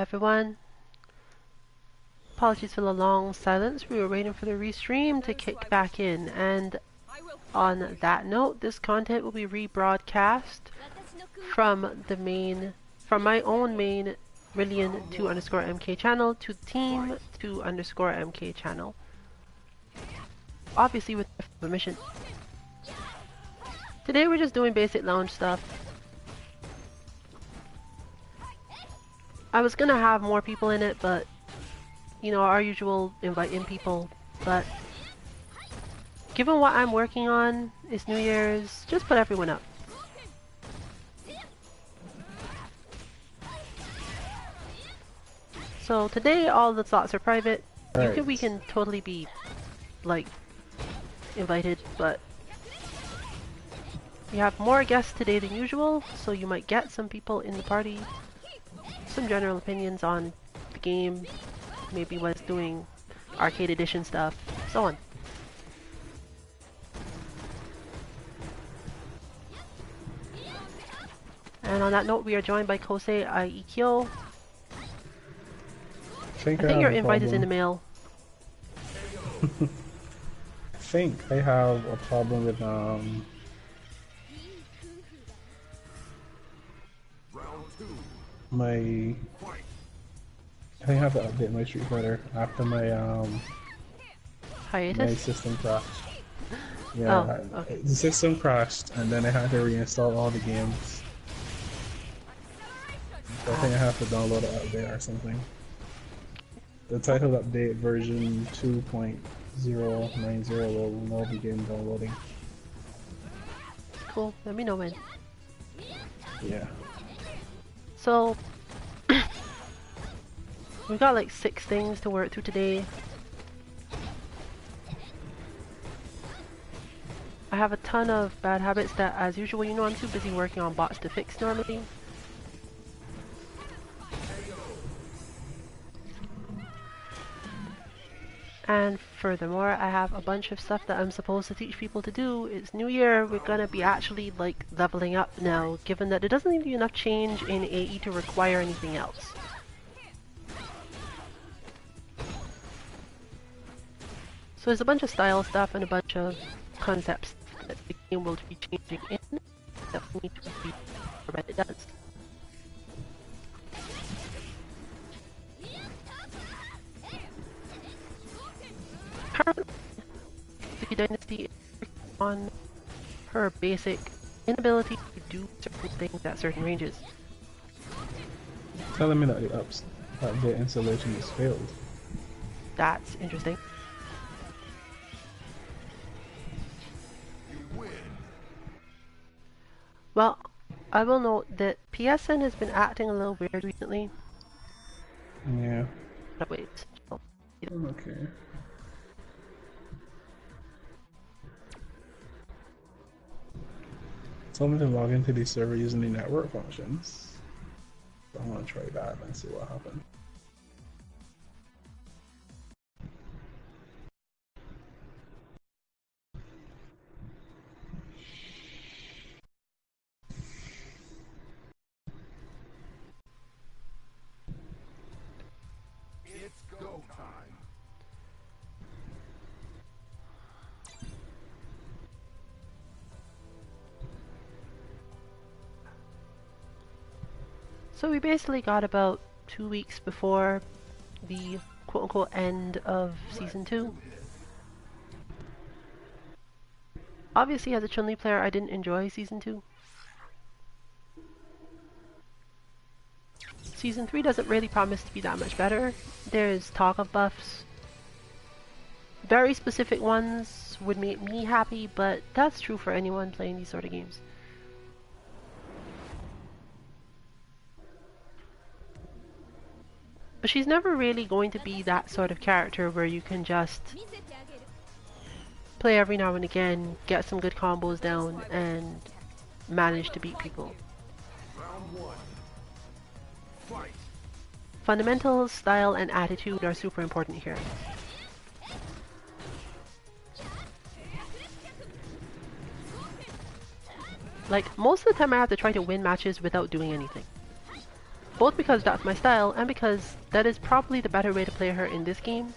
everyone. Apologies for the long silence. We were waiting for the restream to kick back in, and on that note, this content will be rebroadcast from my own main Rillian 2_MK channel to team 2_MK channel. Obviously with permission. Today we're just doing basic lounge stuff. I was gonna have more people in it, but you know, our usual invite in people, but given what I'm working on, it's New Year's, just put everyone up. So today all the slots are private. Right. We can totally be like invited, but we have more guests today than usual, so you might get some people in the party. Some general opinions on the game, maybe what's doing arcade edition stuff, so on. And on that note, we are joined by Kosei Aikyo. I think your invite is in the mail. I think I have a problem with my. I think I have to update my Street Fighter after my hiatus. My system crashed. Yeah, oh, okay. The system crashed, and then I had to reinstall all the games. So I think I have to download it out there or something. The title update version 2.090 will now begin downloading. Cool, let me know when. Yeah. So, we've got like 6 things to work through today. I have a ton of bad habits that, as usual, you know, I'm too busy working on bots to fix normally. And furthermore, I have a bunch of stuff that I'm supposed to teach people to do. It's New Year, we're gonna be actually like leveling up now, given that there doesn't seem to be enough change in AE to require anything else. So there's a bunch of style stuff and a bunch of concepts that the game will be changing in that we need to be what it does. Currently, the Dynasty is on her basic inability to do certain things at certain ranges. Telling me that the installation has failed. That's interesting. Well, I will note that PSN has been acting a little weird recently. Yeah. But wait. Okay. Told me to log into the server using the network functions. So I'm gonna try that and see what happens. It's go time. So we basically got about 2 weeks before the quote-unquote end of Season 2. Obviously, as a Chun-Li player, I didn't enjoy Season 2. Season 3 doesn't really promise to be that much better. There's talk of buffs. Very specific ones would make me happy, but that's true for anyone playing these sort of games. But she's never really going to be that sort of character where you can just play every now and again, get some good combos down, and manage to beat people. Fundamentals, style, and attitude are super important here. Like, most of the time I have to try to win matches without doing anything. Both because that's my style and because that is probably the better way to play her in this game.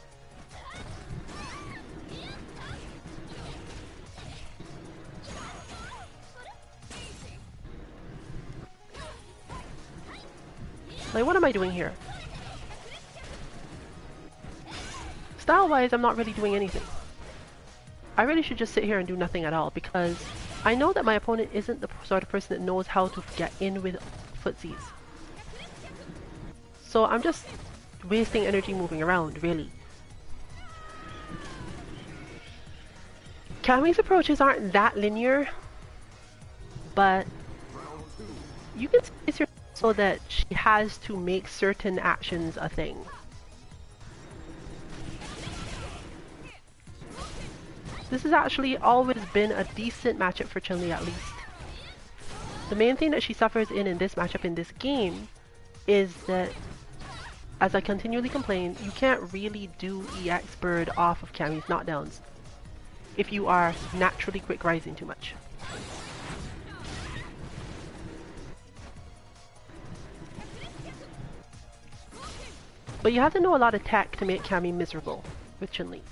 Like, what am I doing here? Style-wise, I'm not really doing anything. I really should just sit here and do nothing at all because I know that my opponent isn't the sort of person that knows how to get in with footsies. So I'm just wasting energy moving around, really. Cammy's approaches aren't that linear, but you can space her so that she has to make certain actions a thing. This has actually always been a decent matchup for Chun-Li at least. The main thing that she suffers in this matchup in this game is that, as I continually complain, you can't really do EX Bird off of Cammy's knockdowns if you are naturally quick rising too much. But you have to know a lot of tech to make Cammy miserable with Chun-Li.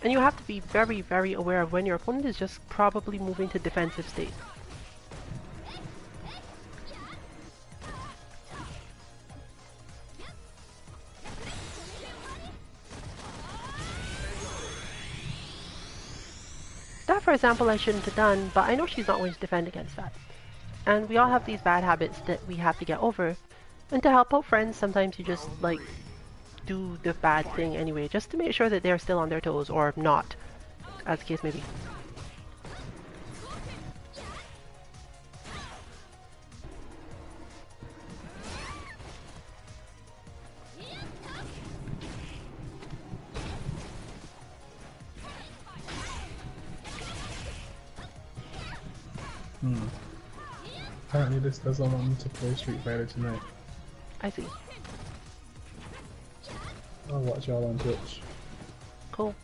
And you have to be very, very aware of when your opponent is just probably moving to defensive state. That, for example, I shouldn't have done, but I know she's not going to defend against that. And we all have these bad habits that we have to get over. And to help out friends, sometimes you just, like, do the bad thing anyway, just to make sure that they're still on their toes, or not, as the case may be. Apparently this doesn't want me to play Street Fighter tonight. I see. I'll watch y'all on Twitch. Cool.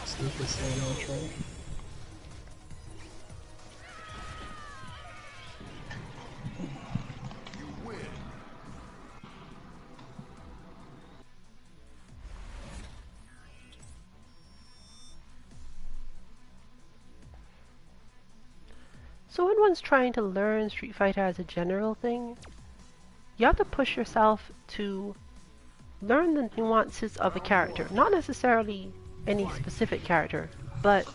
Sleep is so much, right? So when one's trying to learn Street Fighter as a general thing, you have to push yourself to learn the nuances of a character. Not necessarily any specific character, but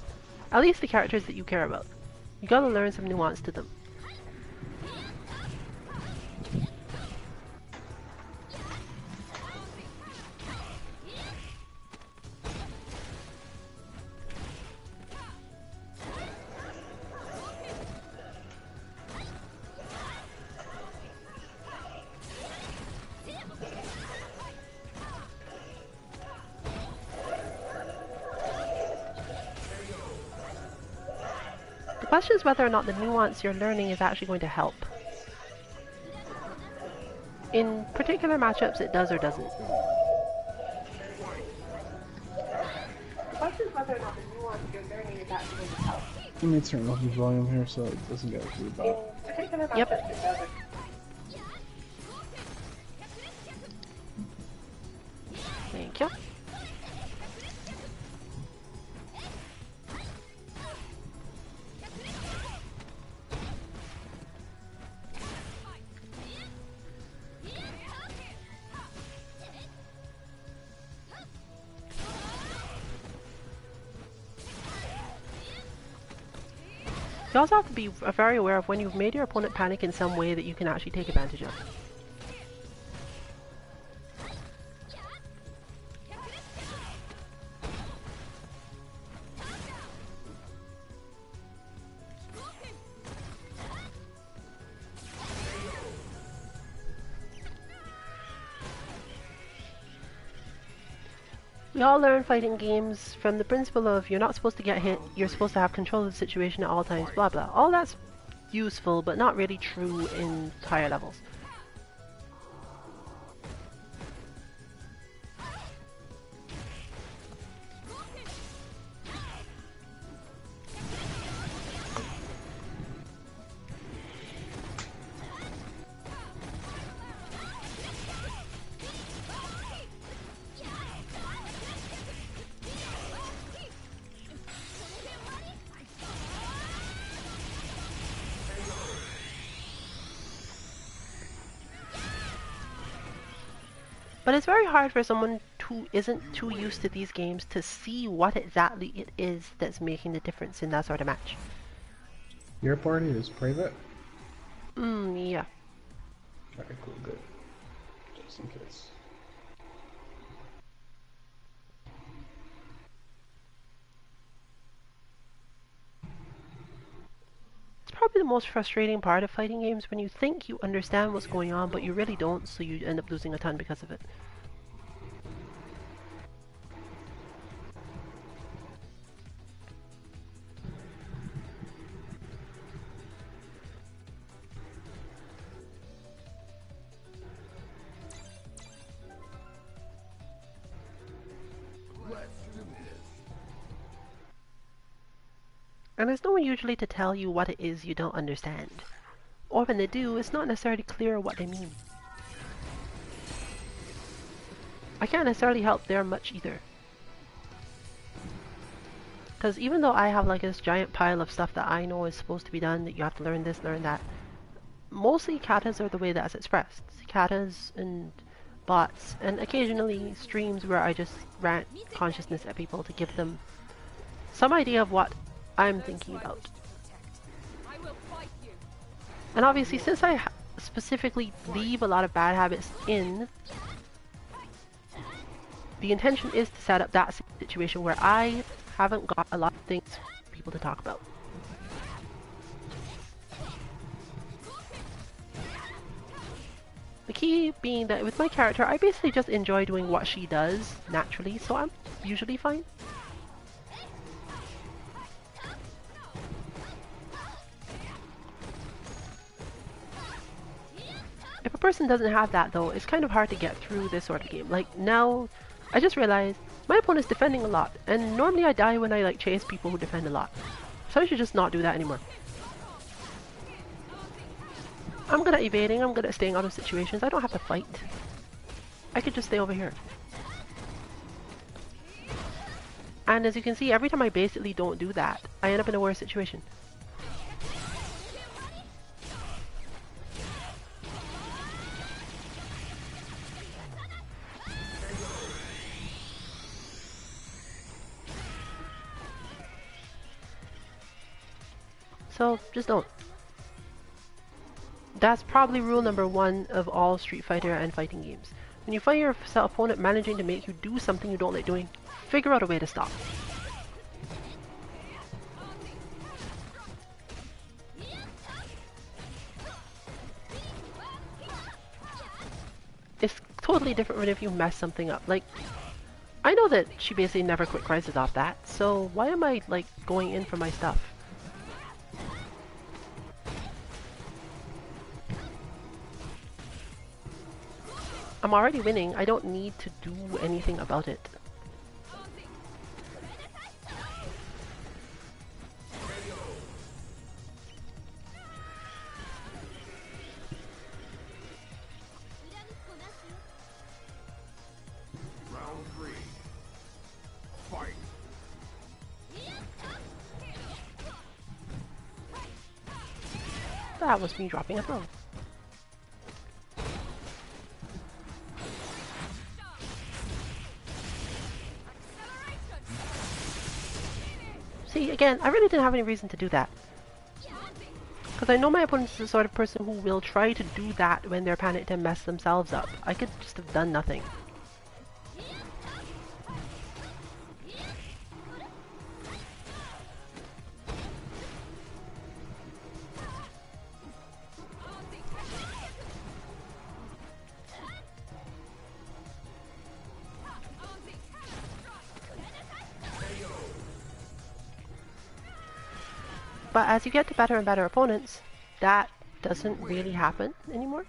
at least the characters that you care about. You gotta learn some nuance to them. The question is whether or not the nuance you're learning is actually going to help. In particular matchups, it does or doesn't. The question is whether or not the nuance you're learning is actually going to help. Let me turn off the volume here so it doesn't get too bad. In particular matchups, it does. Thank you. You also have to be very aware of when you've made your opponent panic in some way that you can actually take advantage of. We all learn fighting games from the principle of you're not supposed to get hit, you're supposed to have control of the situation at all times, blah blah. All that's useful, but not really true in higher levels. But it's very hard for someone who isn't too used to these games to see what exactly it is that's making the difference in that sort of match. Your party is private? Yeah. Okay, cool, good. Just in case. It's probably the most frustrating part of fighting games when you think you understand what's going on, but you really don't, so you end up losing a ton because of it. And there's no one usually to tell you what it is you don't understand. Or when they do, it's not necessarily clear what they mean. I can't necessarily help there much either. Because even though I have like this giant pile of stuff that I know is supposed to be done, that you have to learn this, learn that, mostly katas are the way that's expressed. Katas and bots, and occasionally streams where I just rant consciousness at people to give them some idea of what I'm thinking about. And obviously, since I specifically leave a lot of bad habits in, the intention is to set up that situation where I haven't got a lot of things for people to talk about. The key being that with my character, I basically just enjoy doing what she does naturally, so I'm usually fine. If a person doesn't have that though, it's kind of hard to get through this sort of game. Like now, I just realized my opponent's defending a lot, and normally I die when I like chase people who defend a lot. So I should just not do that anymore. I'm good at evading, I'm good at staying out of situations, I don't have to fight. I could just stay over here. And as you can see, every time I basically don't do that, I end up in a worse situation. So, just don't. That's probably rule number 1 of all Street Fighter and fighting games. When you find your opponent managing to make you do something you don't like doing, figure out a way to stop. It's totally different when if you mess something up. Like, I know that she basically never quick rises off that, so why am I, like, going in for my stuff? I'm already winning, I don't need to do anything about it. Round 3. Fight. That was me dropping a throw. See, again, I really didn't have any reason to do that. Because I know my opponent's the sort of person who will try to do that when they're panicked and mess themselves up. I could just have done nothing. But as you get to better and better opponents, that doesn't really happen anymore.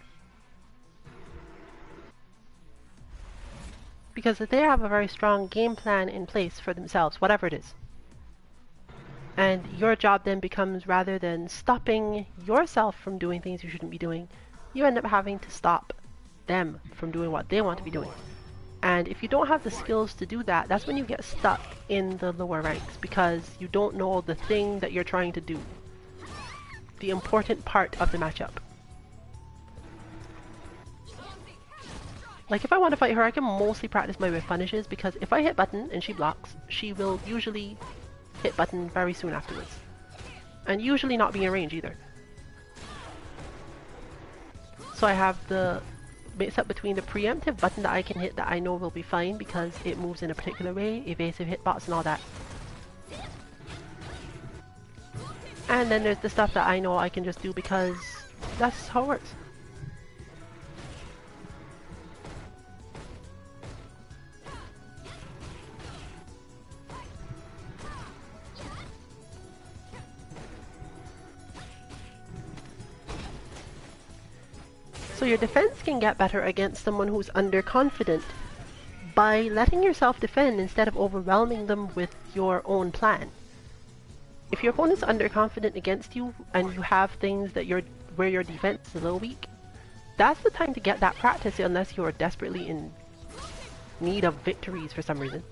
Because they have a very strong game plan in place for themselves, whatever it is. And your job then becomes, rather than stopping yourself from doing things you shouldn't be doing, you end up having to stop them from doing what they want to be doing. And if you don't have the skills to do that, that's when you get stuck in the lower ranks, because you don't know the thing that you're trying to do. The important part of the matchup. Like if I want to fight her, I can mostly practice my whiff punishes, because if I hit button and she blocks, she will usually hit button very soon afterwards. And usually not be in range either. So I have the mix up between the preemptive button that I can hit that I know will be fine because it moves in a particular way, evasive hitbox and all that. And then there's the stuff that I know I can just do because that's how it works. So your defense can get better against someone who's underconfident by letting yourself defend instead of overwhelming them with your own plan. If your opponent's underconfident against you and you have things that where your defense is a little weak, that's the time to get that practice unless you're desperately in need of victories for some reason.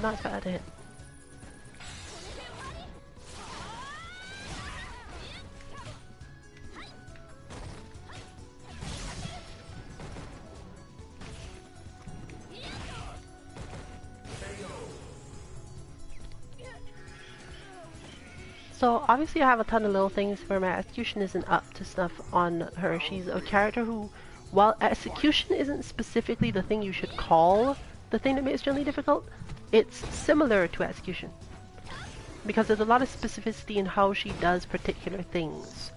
Not bad to hit. So obviously I have a ton of little things where my execution isn't up to snuff on her. She's a character who, while execution isn't specifically the thing you should call the thing that makes it generally difficult, it's similar to execution. Because there's a lot of specificity in how she does particular things.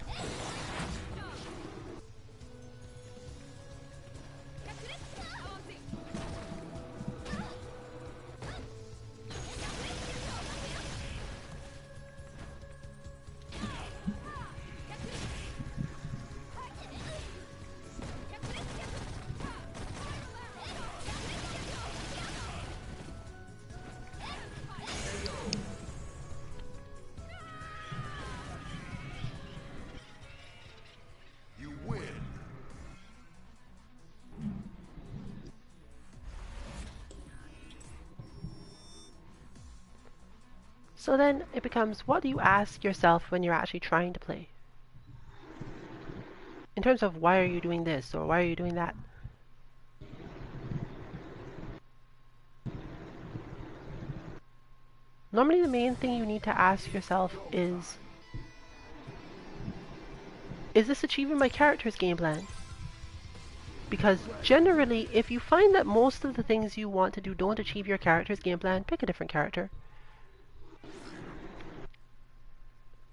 So then it becomes, what do you ask yourself when you're actually trying to play? In terms of why are you doing this or why are you doing that? Normally the main thing you need to ask yourself is this achieving my character's game plan? Because generally, if you find that most of the things you want to do don't achieve your character's game plan, pick a different character.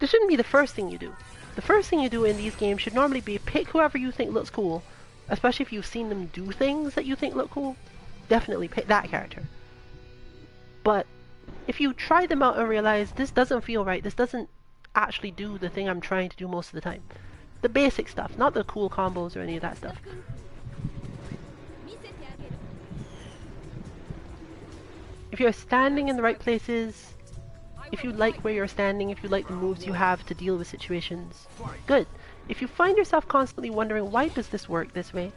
This shouldn't be the first thing you do. The first thing you do in these games should normally be pick whoever you think looks cool, especially if you've seen them do things that you think look cool. Definitely pick that character. But if you try them out and realize this doesn't feel right, this doesn't actually do the thing I'm trying to do most of the time. The basic stuff, not the cool combos or any of that stuff. If you're standing in the right places, if you like where you're standing, if you like the moves you have to deal with situations, good. If you find yourself constantly wondering, why does this work this way?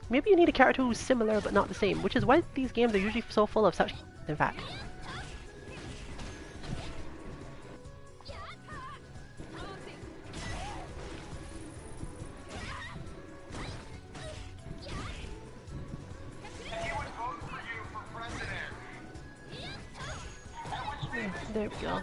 Maybe you need a character who's similar but not the same, which is why these games are usually so full of such, in fact. There we go.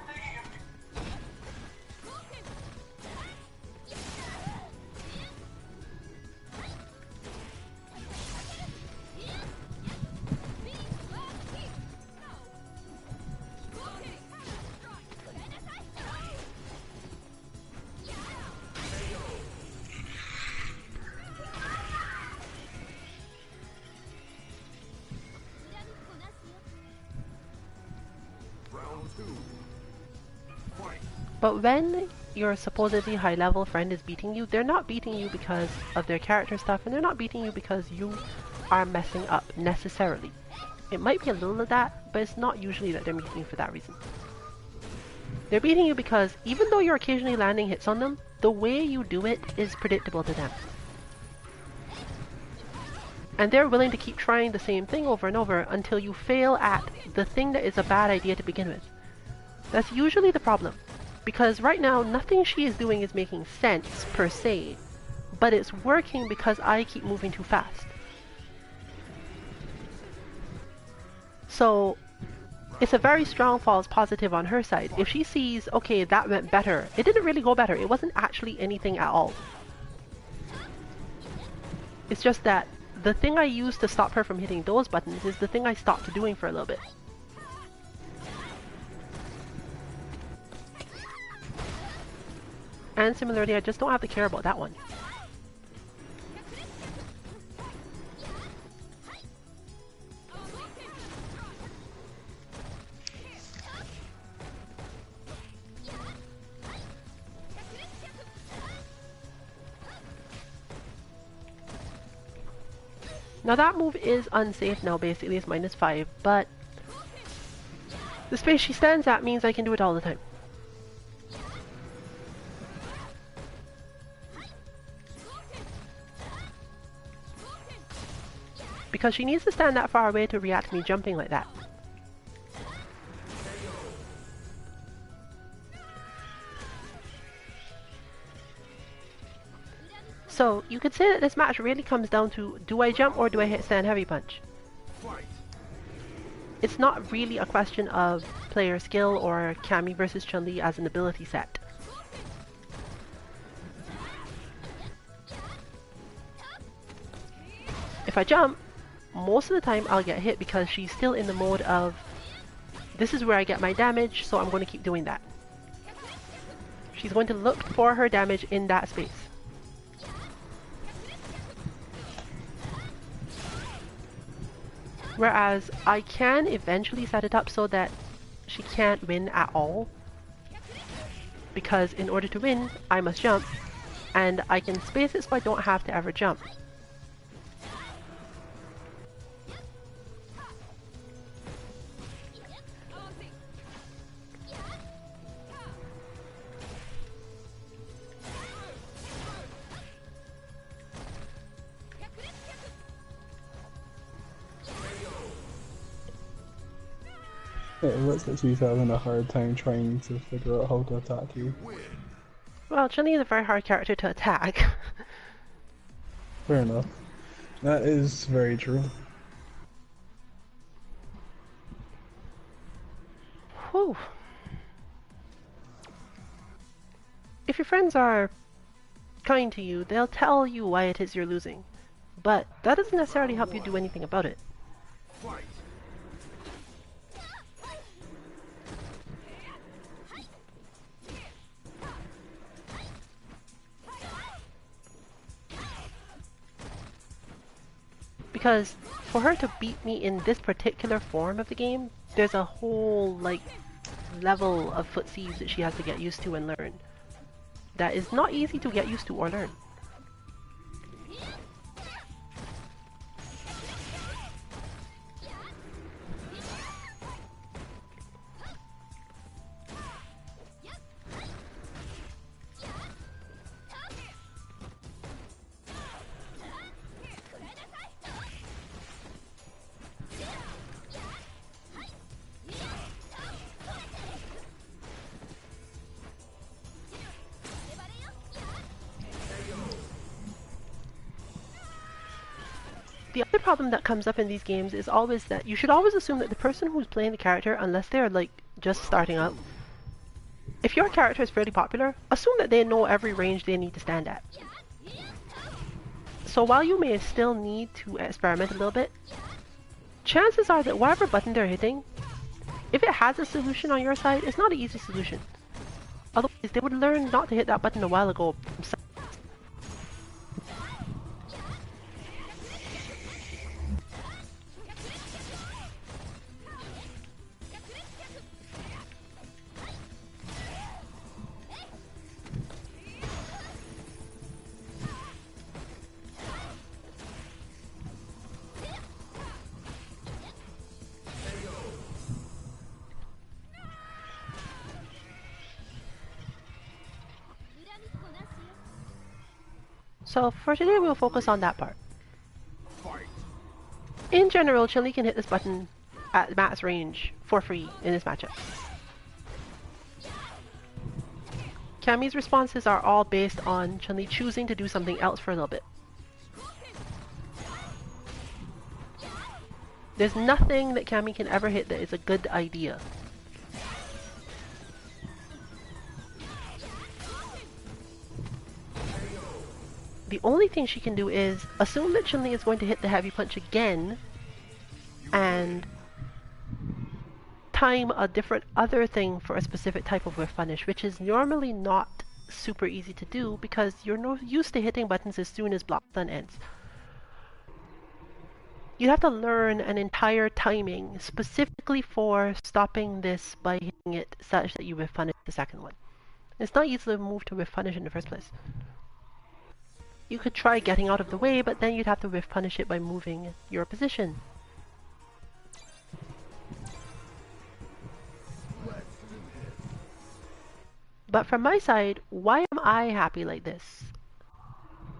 But when your supposedly high level friend is beating you, they're not beating you because of their character stuff, and they're not beating you because you are messing up necessarily. It might be a little of that, but it's not usually that they're beating you for that reason. They're beating you because even though you're occasionally landing hits on them, the way you do it is predictable to them. And they're willing to keep trying the same thing over and over until you fail at the thing that is a bad idea to begin with. That's usually the problem. Because right now, nothing she is doing is making sense, per se. But it's working because I keep moving too fast. So, it's a very strong false positive on her side. If she sees, okay, that went better. It didn't really go better. It wasn't actually anything at all. It's just that the thing I used to stop her from hitting those buttons is the thing I stopped doing for a little bit. And similarly, I just don't have to care about that one. Now that move is unsafe now, basically it's -5, but the space she stands at means I can do it all the time. Because she needs to stand that far away to react to me jumping like that. So, you could say that this match really comes down to, do I jump or do I hit stand heavy punch? It's not really a question of player skill or Cammy versus Chun-Li as an ability set. If I jump, most of the time I'll get hit because she's still in the mode of, this is where I get my damage, so I'm going to keep doing that. She's going to look for her damage in that space. Whereas I can eventually set it up so that she can't win at all. Because in order to win, I must jump. And I can space it so I don't have to ever jump. It looks like she's having a hard time trying to figure out how to attack you. Well, Chun-Li is a very hard character to attack. Fair enough. That is very true. Whew. If your friends are kind to you, they'll tell you why it is you're losing. But that doesn't necessarily help you do anything about it. Because for her to beat me in this particular form of the game, there's a whole, like, level of footsies that she has to get used to and learn. That is not easy to get used to or learn. The other problem that comes up in these games is always that you should always assume that the person who's playing the character, unless they're like just starting out, if your character is fairly popular, assume that they know every range they need to stand at. So while you may still need to experiment a little bit, chances are that whatever button they're hitting, if it has a solution on your side, it's not an easy solution. Otherwise, they would learn not to hit that button a while ago themselves. So for today, we'll focus on that part. Fight. In general, Chun-Li can hit this button at max range for free in this matchup. Cammy's responses are all based on Chun-Li choosing to do something else for a little bit. There's nothing that Cammy can ever hit that is a good idea. The only thing she can do is assume that Chun-Li is going to hit the heavy punch again and time a different other thing for a specific type of whiff punish, which is normally not super easy to do because you're not used to hitting buttons as soon as block stun ends. You have to learn an entire timing specifically for stopping this by hitting it such that you whiff punish the second one. It's not easy to move to whiff punish in the first place. You could try getting out of the way, but then you'd have to whiff punish it by moving your position. But from my side, why am I happy like this?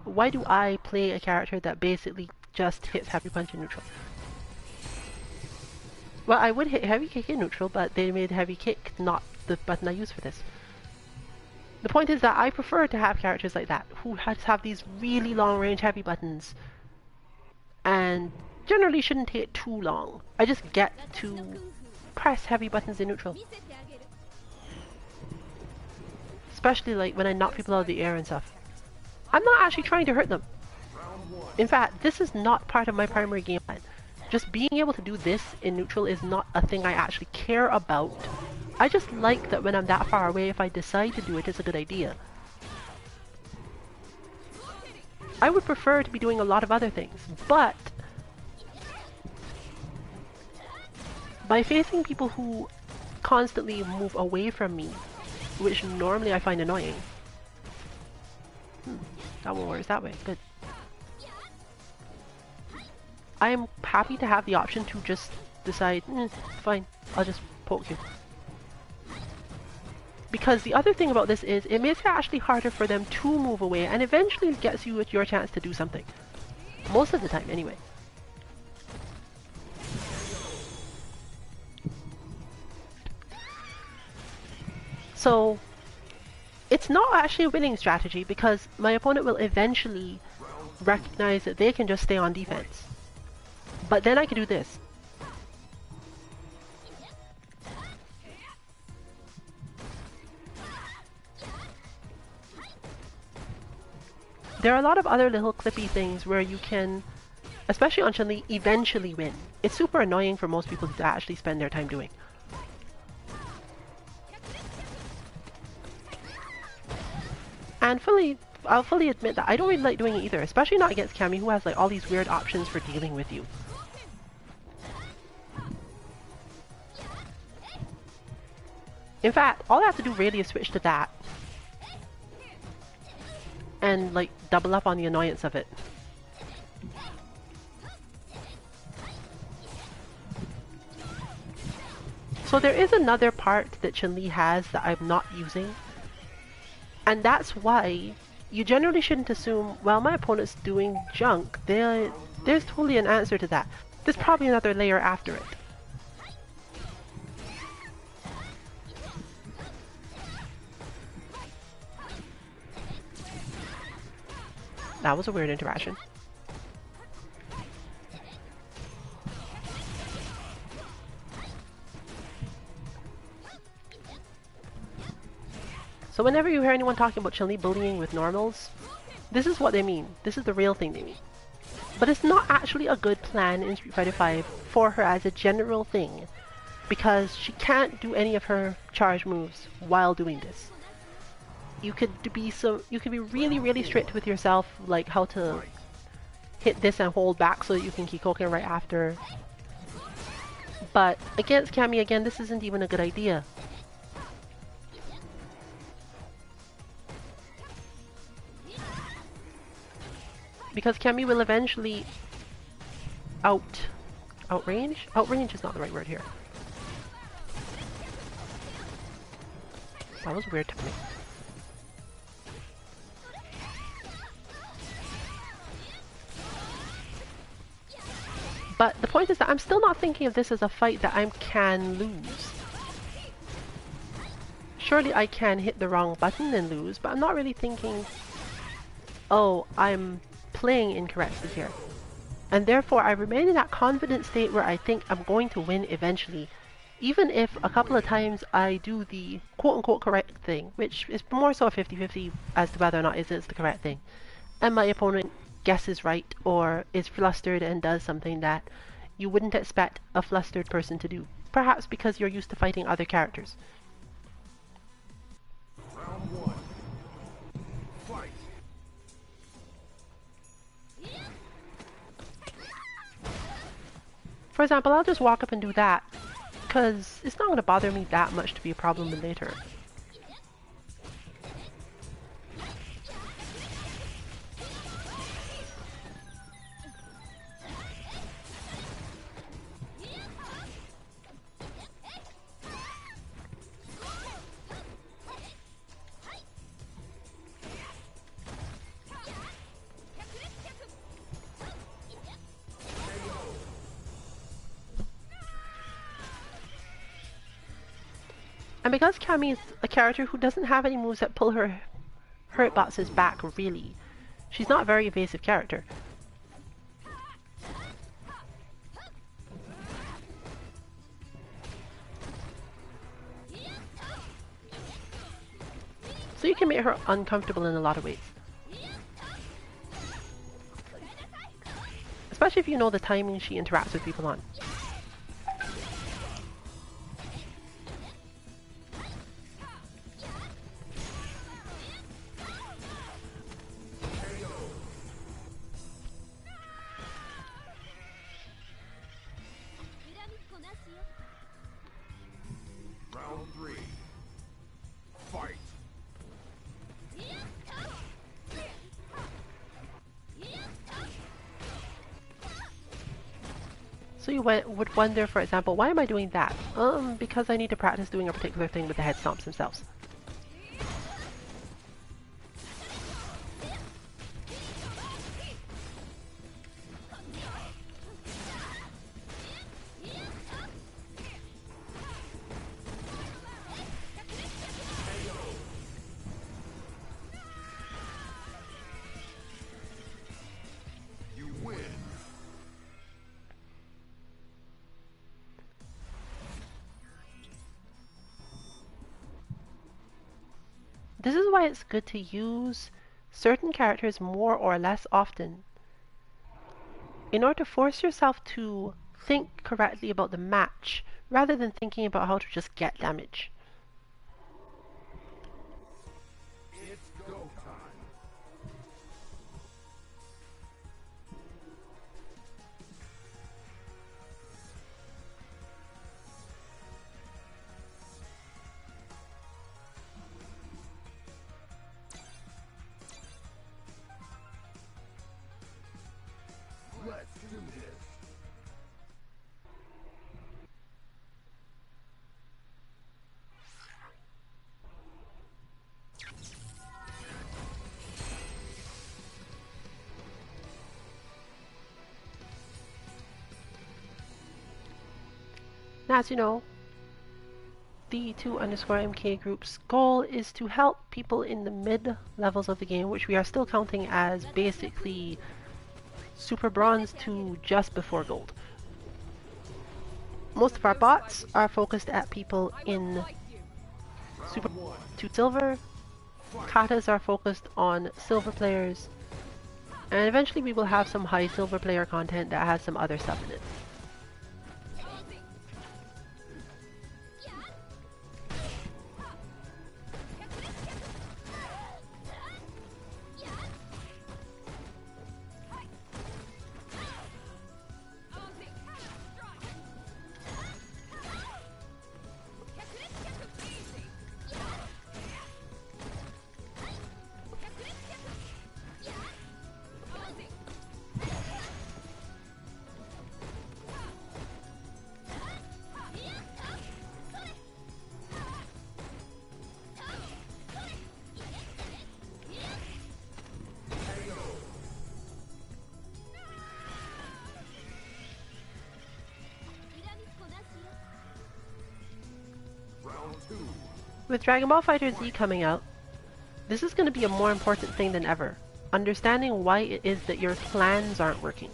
Why do I play a character that basically just hits heavy punch in neutral? Well, I would hit heavy kick in neutral, but they made heavy kick not the button I use for this. The point is that I prefer to have characters like that, who have these really long range heavy buttons, and generally shouldn't take too long. I just get to press heavy buttons in neutral. Especially like when I knock people out of the air and stuff. I'm not actually trying to hurt them. In fact, this is not part of my primary game plan. Just being able to do this in neutral is not a thing I actually care about. I just like that when I'm that far away, if I decide to do it, it's a good idea. I would prefer to be doing a lot of other things, but by facing people who constantly move away from me, which normally I find annoying. That one works that way, good. I am happy to have the option to just decide, fine, I'll just poke you. Because the other thing about this is, it makes it actually harder for them to move away, and eventually it gets you your chance to do something. Most of the time, anyway. So, it's not actually a winning strategy, because my opponent will eventually recognize that they can just stay on defense. But then I can do this. There are a lot of other little clippy things where you can, especially on Chun-Li, eventually win. It's super annoying for most people to actually spend their time doing. And I'll fully admit that I don't really like doing it either, especially not against Cammy, who has like all these weird options for dealing with you. In fact, all I have to do really is switch to that. And like double up on the annoyance of it. So there is another part that Chun-Li has that I'm not using. And that's why you generally shouldn't assume, well, my opponent's doing junk. There's totally an answer to that. There's probably another layer after it. That was a weird interaction. So whenever you hear anyone talking about Chun-Li bullying with normals, this is what they mean. This is the real thing they mean. But it's not actually a good plan in Street Fighter V for her as a general thing, because she can't do any of her charge moves while doing this. You could be really, really strict with yourself, like how to hit this and hold back so that you can keep cooking right after. But against Cammy, again, this isn't even a good idea. Because Cammy will eventually outrange? Outrange is not the right word here. That was weird to me. But the point is that I'm still not thinking of this as a fight that I can lose. Surely I can hit the wrong button and lose, but I'm not really thinking, oh, I'm playing incorrectly here. And therefore I remain in that confident state where I think I'm going to win eventually, even if a couple of times I do the quote-unquote correct thing, which is more so a 50-50 as to whether or not it's the correct thing, and my opponent guesses right or is flustered and does something that you wouldn't expect a flustered person to do, perhaps because you're used to fighting other characters. Round one. Fight. For example, I'll just walk up and do that, because it's not going to bother me that much to be a problem later. And because Cammy is a character who doesn't have any moves that pull her hurt boxes back, really, she's not a very evasive character. So you can make her uncomfortable in a lot of ways. Especially if you know the timing she interacts with people on. Round three. Fight. So you would wonder, for example, why am I doing that? Because I need to practice doing a particular thing with the head stomps themselves. You win. This is why it's good to use certain characters more or less often, in order to force yourself to think correctly about the match, rather than thinking about how to just get damage. It's go time. Let's do this. Now, as you know, the 2_MK group's goal is to help people in the mid levels of the game, which we are still counting as basically Super Bronze to just before Gold. Most of our bots are focused at people in Super to Silver, katas are focused on silver players, and eventually we will have some high silver player content that has some other stuff in it. With Dragon Ball FighterZ coming out, this is going to be a more important thing than ever. Understanding why it is that your plans aren't working.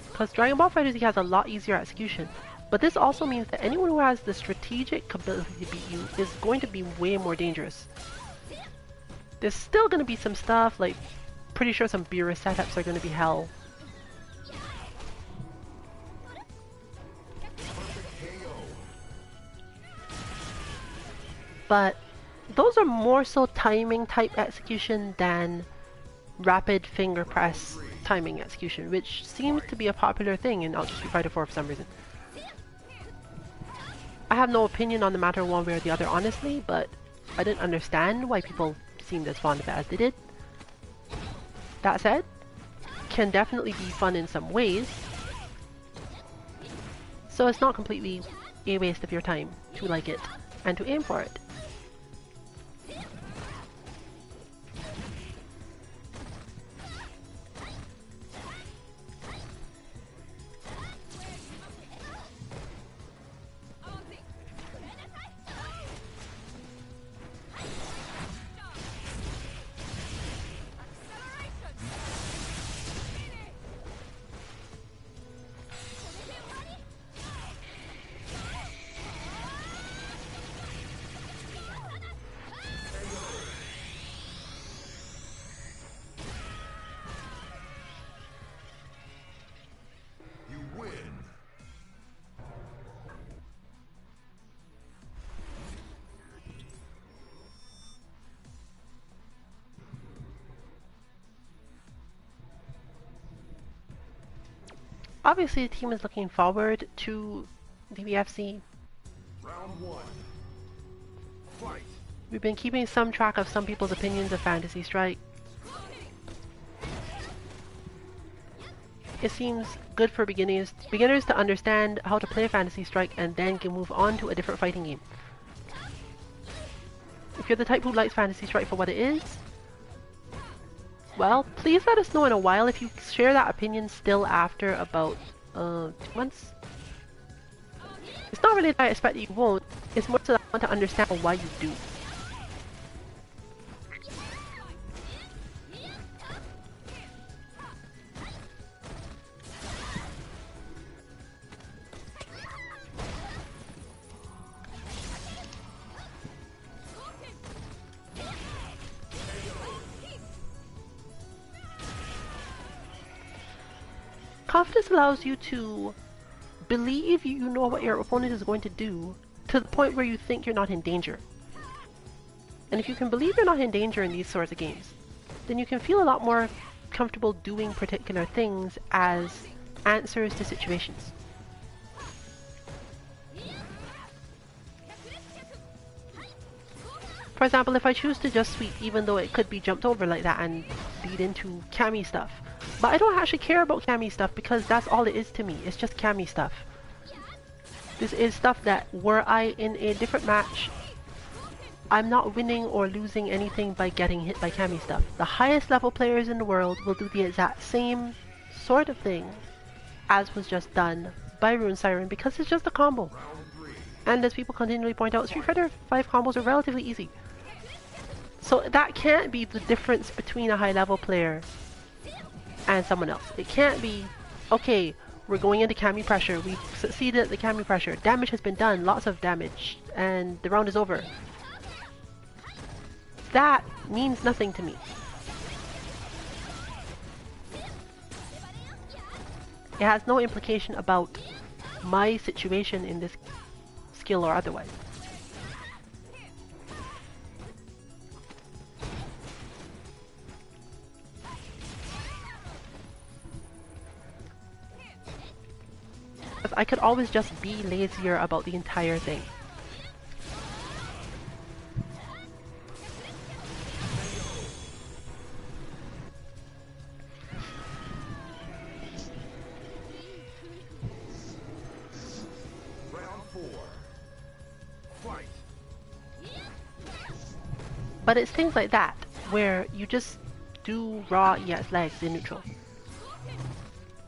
Because Dragon Ball FighterZ has a lot easier execution, but this also means that anyone who has the strategic ability to beat you is going to be way more dangerous. There's still going to be some stuff, like, pretty sure some Beerus setups are going to be hell. But those are more so timing type execution than rapid finger press timing execution, which seems to be a popular thing in Ultra Street Fighter 4 for some reason. I have no opinion on the matter one way or the other, honestly, but I didn't understand why people seemed as fond of it as they did. That said, can definitely be fun in some ways, so it's not completely a waste of your time to like it and to aim for it. Obviously, the team is looking forward to DBFC. Round one. Fight. We've been keeping some track of some people's opinions of Fantasy Strike. It seems good for beginners to understand how to play Fantasy Strike and then can move on to a different fighting game. If you're the type who likes Fantasy Strike for what it is, well, please let us know in a while if you share that opinion still after about 2 months. It's not really that I expect that you won't, it's more so that I want to understand why you do. Confidence allows you to believe you know what your opponent is going to do to the point where you think you're not in danger. And if you can believe you're not in danger in these sorts of games, then you can feel a lot more comfortable doing particular things as answers to situations. For example, if I choose to just sweep, even though it could be jumped over like that and lead into Cammy stuff. But I don't actually care about Cammy stuff because that's all it is to me. It's just Cammy stuff. This is stuff that, were I in a different match, I'm not winning or losing anything by getting hit by Cammy stuff. The highest level players in the world will do the exact same sort of thing as was just done by Rune Siren because it's just a combo. And as people continually point out, Street Fighter 5 combos are relatively easy. So that can't be the difference between a high level player and someone else. It can't be, okay, we're going into Cammy pressure, we've succeeded at the Cammy pressure, damage has been done, lots of damage, and the round is over. That means nothing to me. It has no implication about my situation in this skill or otherwise. I could always just be lazier about the entire thing. Round 4. Fight. But it's things like that, where you just do raw EX legs in neutral.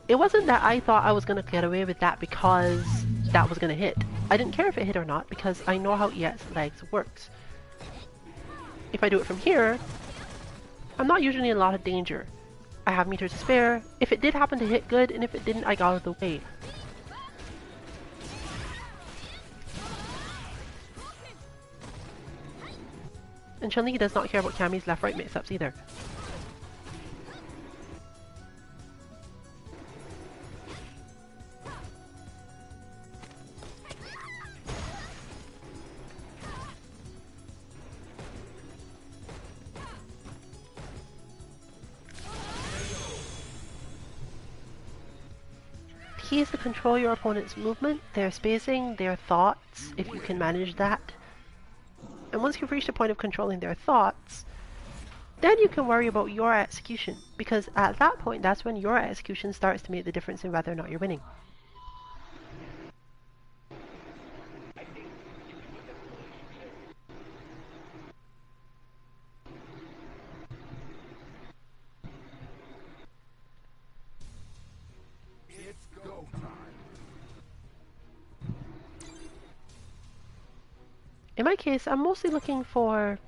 It wasn't that I thought I was going to get away with that because that was going to hit. I didn't care if it hit or not because I know how EX legs works. If I do it from here, I'm not usually in a lot of danger. I have meters to spare. If it did happen to hit, good, and if it didn't, I got out of the way. And Chun-Li does not care about Cammy's left-right mix-ups either. The key is to control your opponent's movement, their spacing, their thoughts, if you can manage that. And once you've reached a point of controlling their thoughts, then you can worry about your execution, because at that point, that's when your execution starts to make the difference in whether or not you're winning. It's go time. In my case, I'm mostly looking for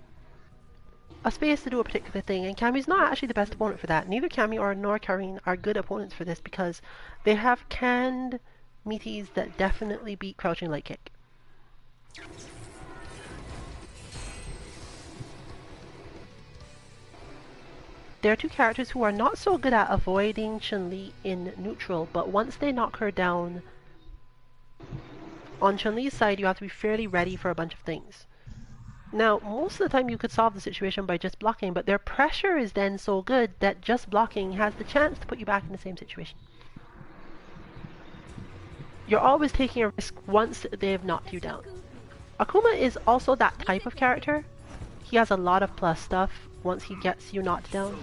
a space to do a particular thing, and Cammy's not actually the best opponent for that. Neither Cammy nor Karine are good opponents for this because they have canned meaties that definitely beat crouching light kick. There are two characters who are not so good at avoiding Chun-Li in neutral, but once they knock her down, on Chun-Li's side you have to be fairly ready for a bunch of things. Now, most of the time you could solve the situation by just blocking, but their pressure is then so good that just blocking has the chance to put you back in the same situation. You're always taking a risk once they've knocked you down. Akuma is also that type of character. He has a lot of plus stuff once he gets you knocked down.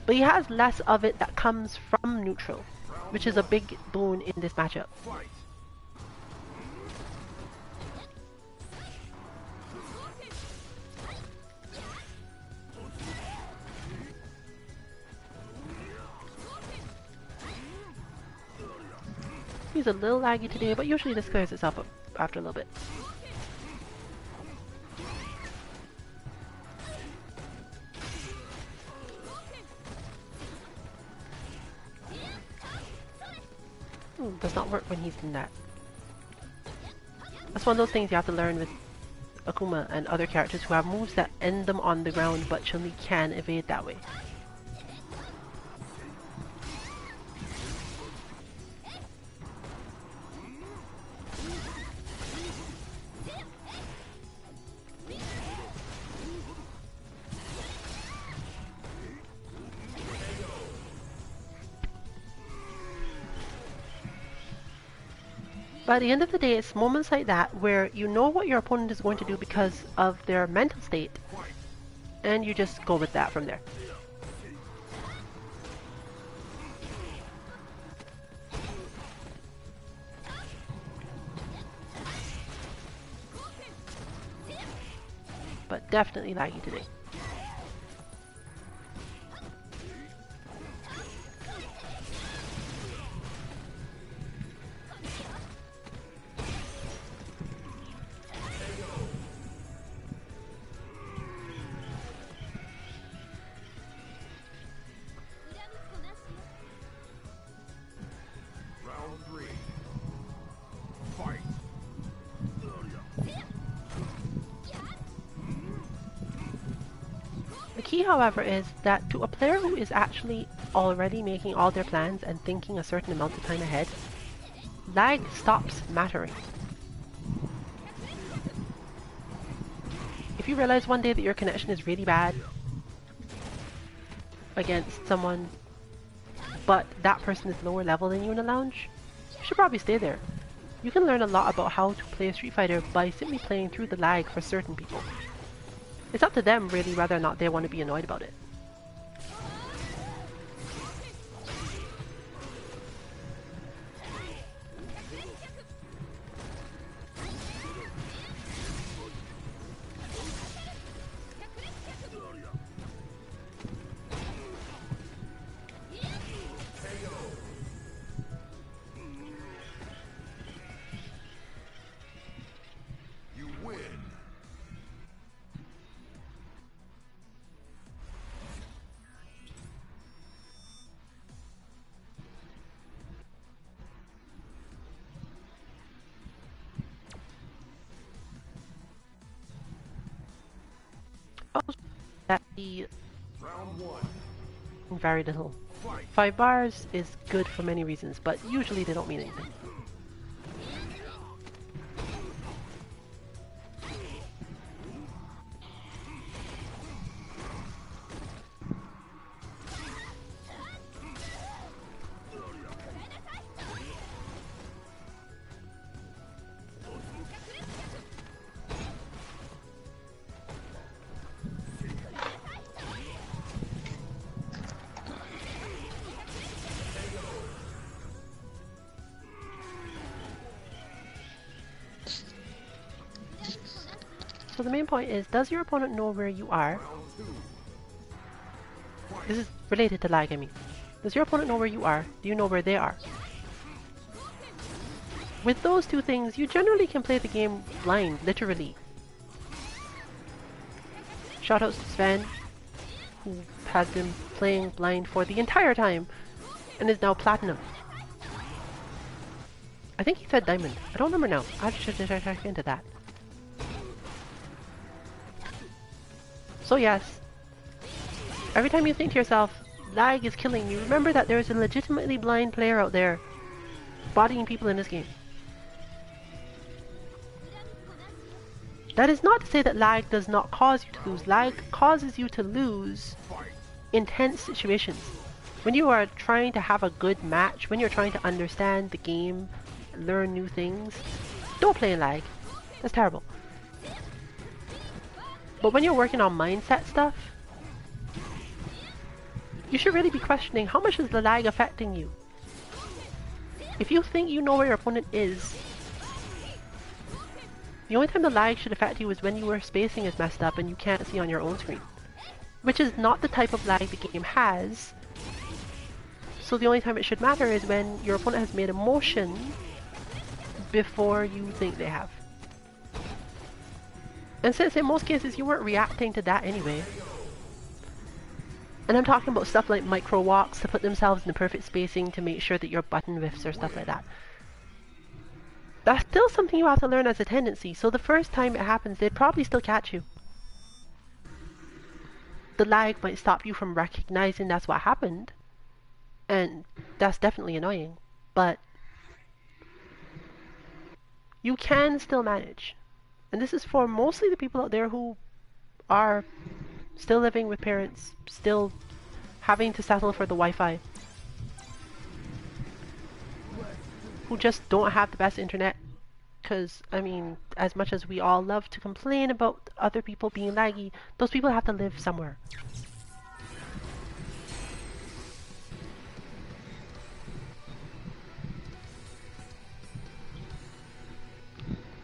But he has less of it that comes from neutral, which is a big boon in this matchup. Fight. He's a little laggy today, but usually this clears itself up after a little bit. Does not work when he's in that. That's one of those things you have to learn with Akuma and other characters who have moves that end them on the ground, but Chun-Li can evade that way. But at the end of the day, it's moments like that where you know what your opponent is going to do because of their mental state, and you just go with that from there. But definitely laggy today. Round 3. Fight. key, however, is that to a player who is actually already making all their plans and thinking a certain amount of time ahead, lag stops mattering. If you realize one day that your connection is really bad against someone, but that person is lower level than you in a lounge, you should probably stay there. You can learn a lot about how to play Street Fighter by simply playing through the lag for certain people. It's up to them really whether or not they want to be annoyed about it. That the very little. 5 bars is good for many reasons, but usually they don't mean anything. So the main point is, does your opponent know where you are? This is related to lag, I mean. Does your opponent know where you are? Do you know where they are? With those two things, you generally can play the game blind, literally. Shoutouts to Sven, who has been playing blind for the entire time, and is now Platinum. I think he said Diamond. I don't remember now. I should check into that. So yes, every time you think to yourself, lag is killing you, remember that there is a legitimately blind player out there bodying people in this game. That is not to say that lag does not cause you to lose. Lag causes you to lose in tense situations. When you are trying to have a good match, when you're trying to understand the game, learn new things, don't play in lag. That's terrible. But when you're working on mindset stuff, you should really be questioning how much is the lag affecting you. If you think you know where your opponent is, the only time the lag should affect you is when your spacing is messed up and you can't see on your own screen. Which is not the type of lag the game has. So the only time it should matter is when your opponent has made a motion before you think they have. And since in most cases you weren't reacting to that anyway. And I'm talking about stuff like micro walks to put themselves in the perfect spacing to make sure that your button whiffs or stuff like that. That's still something you have to learn as a tendency, so the first time it happens they'd probably still catch you. The lag might stop you from recognizing that's what happened, and that's definitely annoying, but you can still manage. And this is for mostly the people out there who are still living with parents, still having to settle for the Wi-Fi, who just don't have the best internet. Because, I mean, as much as we all love to complain about other people being laggy, those people have to live somewhere.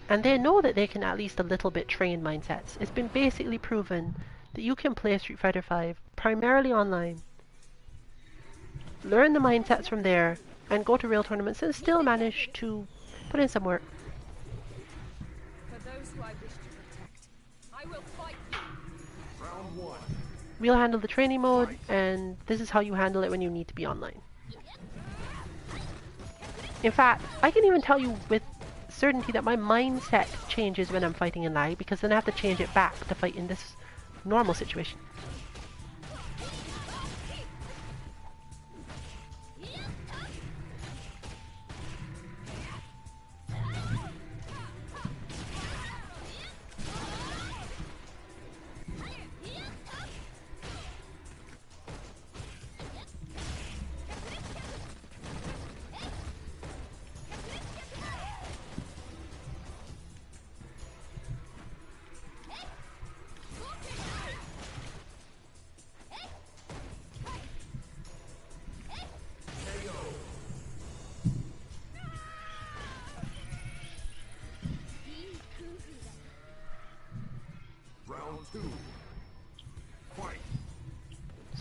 And they know that they can at least a little bit train mindsets. It's been basically proven that you can play Street Fighter V primarily online, learn the mindsets from there, and go to real tournaments and still manage to put in some work. For those who I wish to protect, I will fight you. Round 1. We'll handle the training mode, and this is how you handle it when you need to be online. In fact, I can even tell you with certainty that my mindset changes when I'm fighting in lag, because then I have to change it back to fight in this normal situation.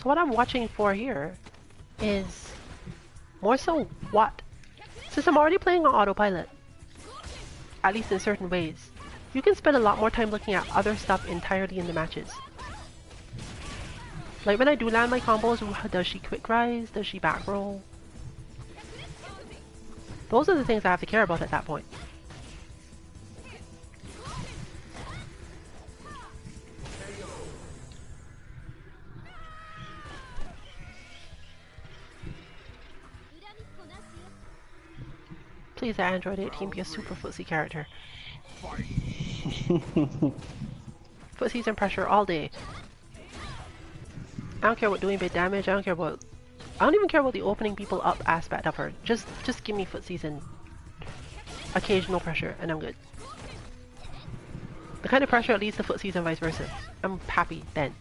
So what I'm watching for here is more so what? Since I'm already playing on autopilot, at least in certain ways, you can spend a lot more time looking at other stuff entirely in the matches. Like when I do land my combos, does she quick rise? Does she back roll? Those are the things I have to care about at that point. Please, that Android 18 be a super footsie character. Footsies and pressure all day. I don't care about doing big damage, I don't even care about the opening people up aspect of her. Just give me footsies and occasional pressure and I'm good. The kind of pressure that leads to footsies and vice versa. I'm happy then.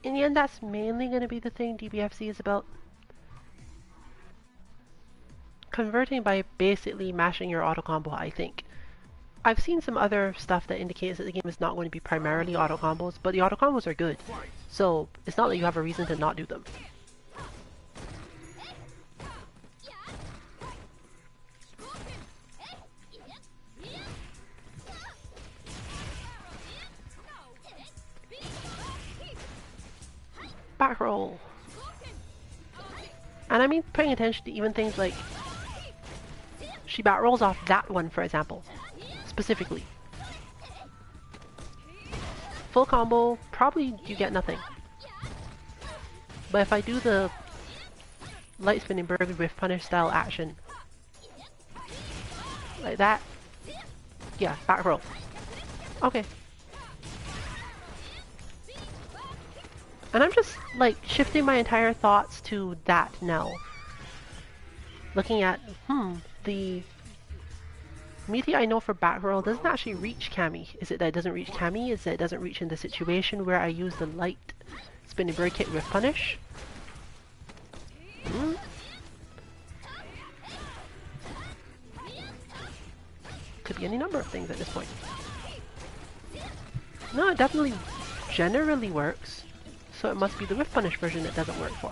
In the end, that's mainly going to be the thing DBFZ is about. Converting by basically mashing your auto combo, I think. I've seen some other stuff that indicates that the game is not going to be primarily auto combos, but the auto combos are good. So it's not like you have a reason to not do them. Back roll. And I mean paying attention to even things like she back rolls off that one, for example, specifically. Full combo, probably you get nothing. But if I do the light spinning bird with punish style action, like that, yeah, back roll. Okay. And I'm just like shifting my entire thoughts to that now. Looking at, the media I know for back roll doesn't actually reach Cammy. Is it that it doesn't reach Cammy? Is it it doesn't reach in the situation where I use the light spinning bird kick with punish? Could be any number of things at this point. No, it definitely generally works. So it must be the whiff punish version that doesn't work for.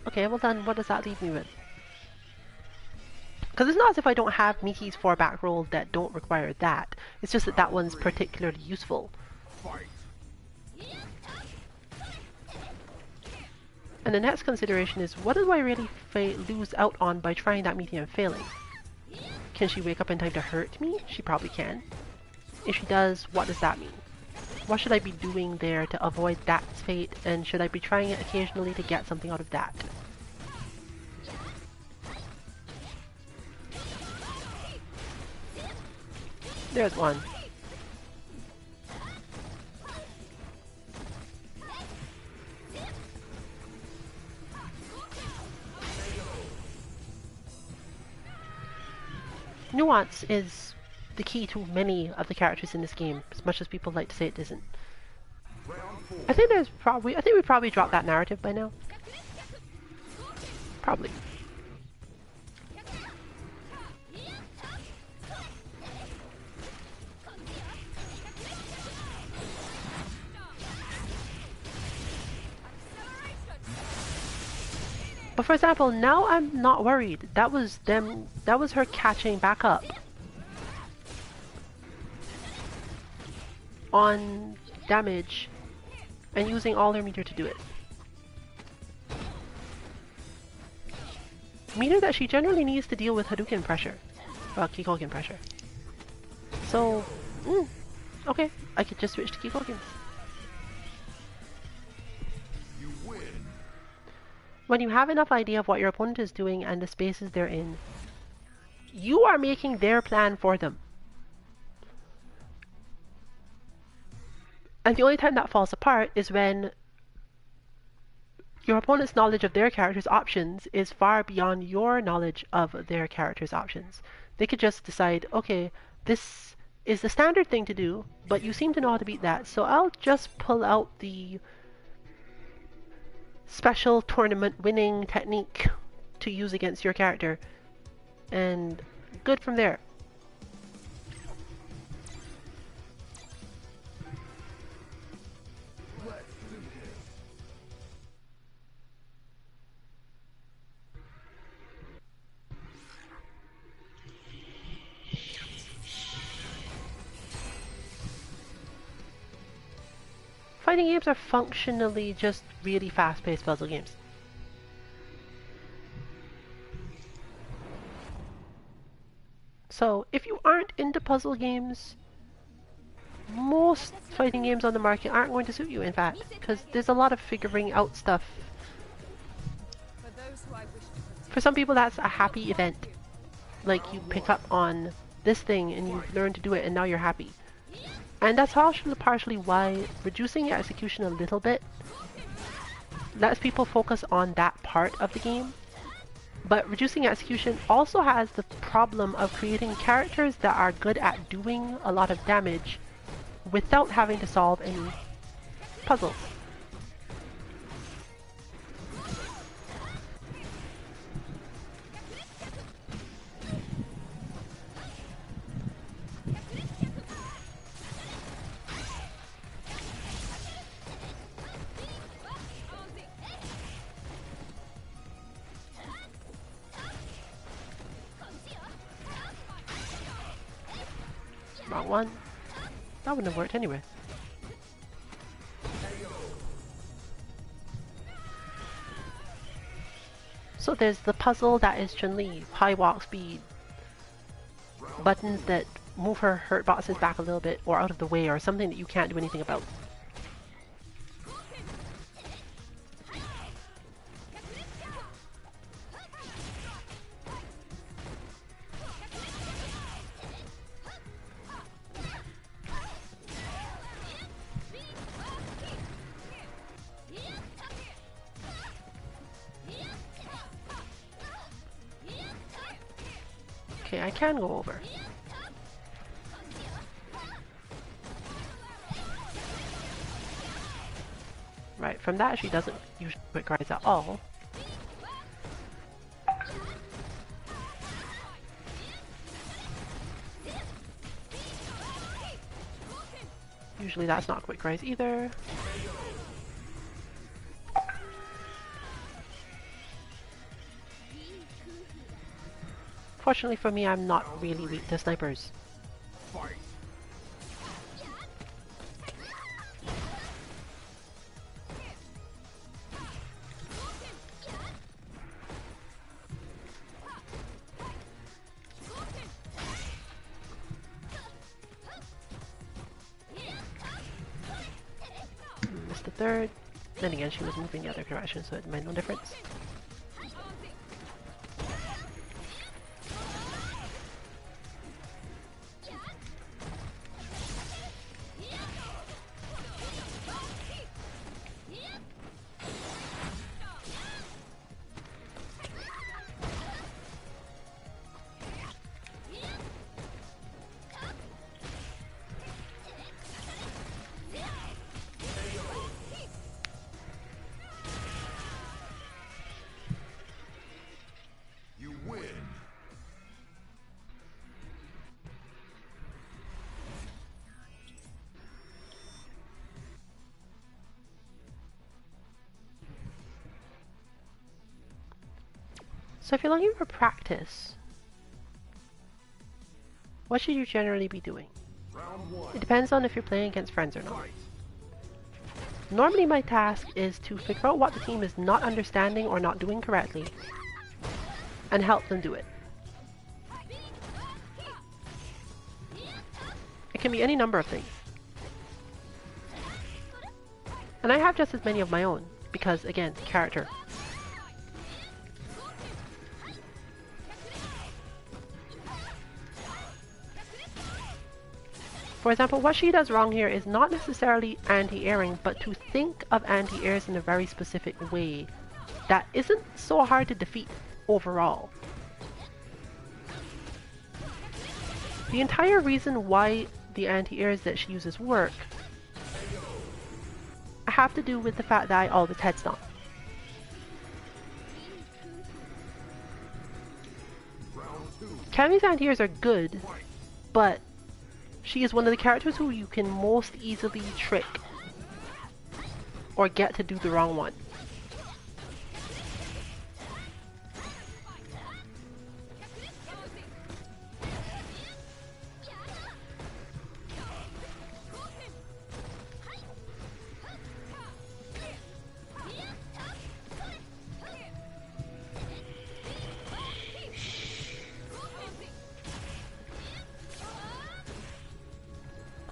Okay, well then what does that leave me with? Because it's not as if I don't have meaties for back roll that don't require that. It's just that that one's particularly useful. And the next consideration is, what do I really lose out on by trying that meaty and failing? Can she wake up in time to hurt me? She probably can. If she does, what does that mean? What should I be doing there to avoid that fate, and should I be trying it occasionally to get something out of that? There's one. Nuance is the key to many of the characters in this game, as much as people like to say it isn't. I think we probably dropped that narrative by now. Probably. But for example, now I'm not worried. That was her catching back up on damage and using all her meter to do it. Meter that she generally needs to deal with Hadouken pressure. Well, Kikoken pressure. So, okay, I could just switch to Kikoken. You win. When you have enough idea of what your opponent is doing and the spaces they're in, you are making their plan for them. And the only time that falls apart is when your opponent's knowledge of their character's options is far beyond your knowledge of their character's options. They could just decide, okay, this is the standard thing to do, but you seem to know how to beat that, so I'll just pull out the special tournament winning technique to use against your character. And good from there. Fighting games are functionally just really fast-paced puzzle games. So, if you aren't into puzzle games, most fighting games on the market aren't going to suit you, in fact, because there's a lot of figuring out stuff. For some people that's a happy event. Like, you pick up on this thing and you learn to do it and now you're happy. And that's also partially why reducing your execution a little bit lets people focus on that part of the game. But reducing execution also has the problem of creating characters that are good at doing a lot of damage without having to solve any puzzles. Wrong one. That wouldn't have worked anyway. So there's the puzzle that is Chun-Li, high walk speed, buttons that move her hurt bosses back a little bit or out of the way or something that you can't do anything about. Okay, I can go over. Right, from that she doesn't usually quick rise at all. Usually that's not quick rise either. Fortunately for me, I'm not really weak to snipers. Fight. Missed the third. Then again, she was moving the other direction, so it made no difference. So if you're looking for practice, what should you generally be doing? It depends on if you're playing against friends or not. Normally my task is to figure out what the team is not understanding or not doing correctly, and help them do it. It can be any number of things. And I have just as many of my own, because again, character. For example, what she does wrong here is not necessarily anti-airing, but to think of anti-airs in a very specific way that isn't so hard to defeat overall. The entire reason why the anti-airs that she uses work have to do with the fact that I always head stomp. Cammy's anti-airs are good, but she is one of the characters who you can most easily trick or get to do the wrong one.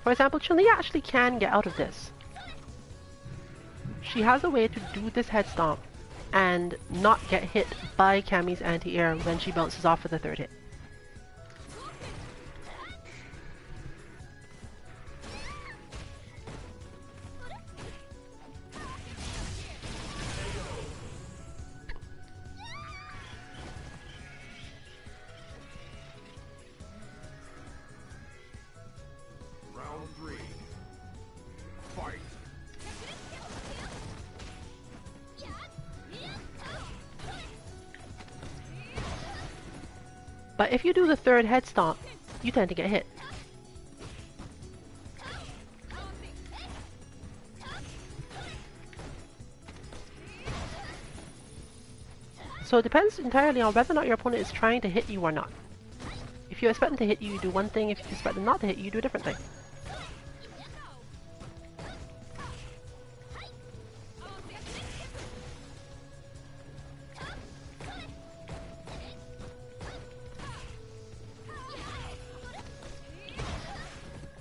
For example, Chun-Li actually can get out of this. She has a way to do this head stomp and not get hit by Cammy's anti-air when she bounces off for the third hit. But if you do the third head stomp, you tend to get hit. So it depends entirely on whether or not your opponent is trying to hit you or not. If you expect them to hit you, you do one thing. If you expect them not to hit you, you do a different thing.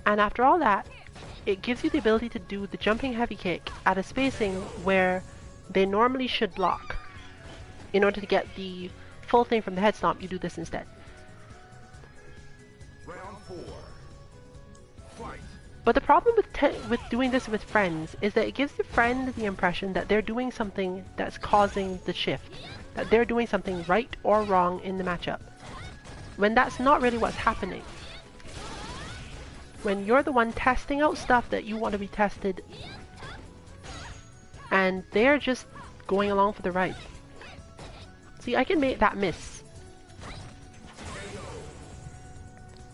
And after all that, it gives you the ability to do the jumping heavy kick at a spacing where they normally should block. In order to get the full thing from the head stomp, you do this instead. Round 4. Fight. But the problem with doing this with friends is that it gives the friend the impression that they're doing something that's causing the shift. That they're doing something right or wrong in the matchup. When that's not really what's happening. When you're the one testing out stuff that you want to be tested, and they're just going along for the ride. See, I can make that miss.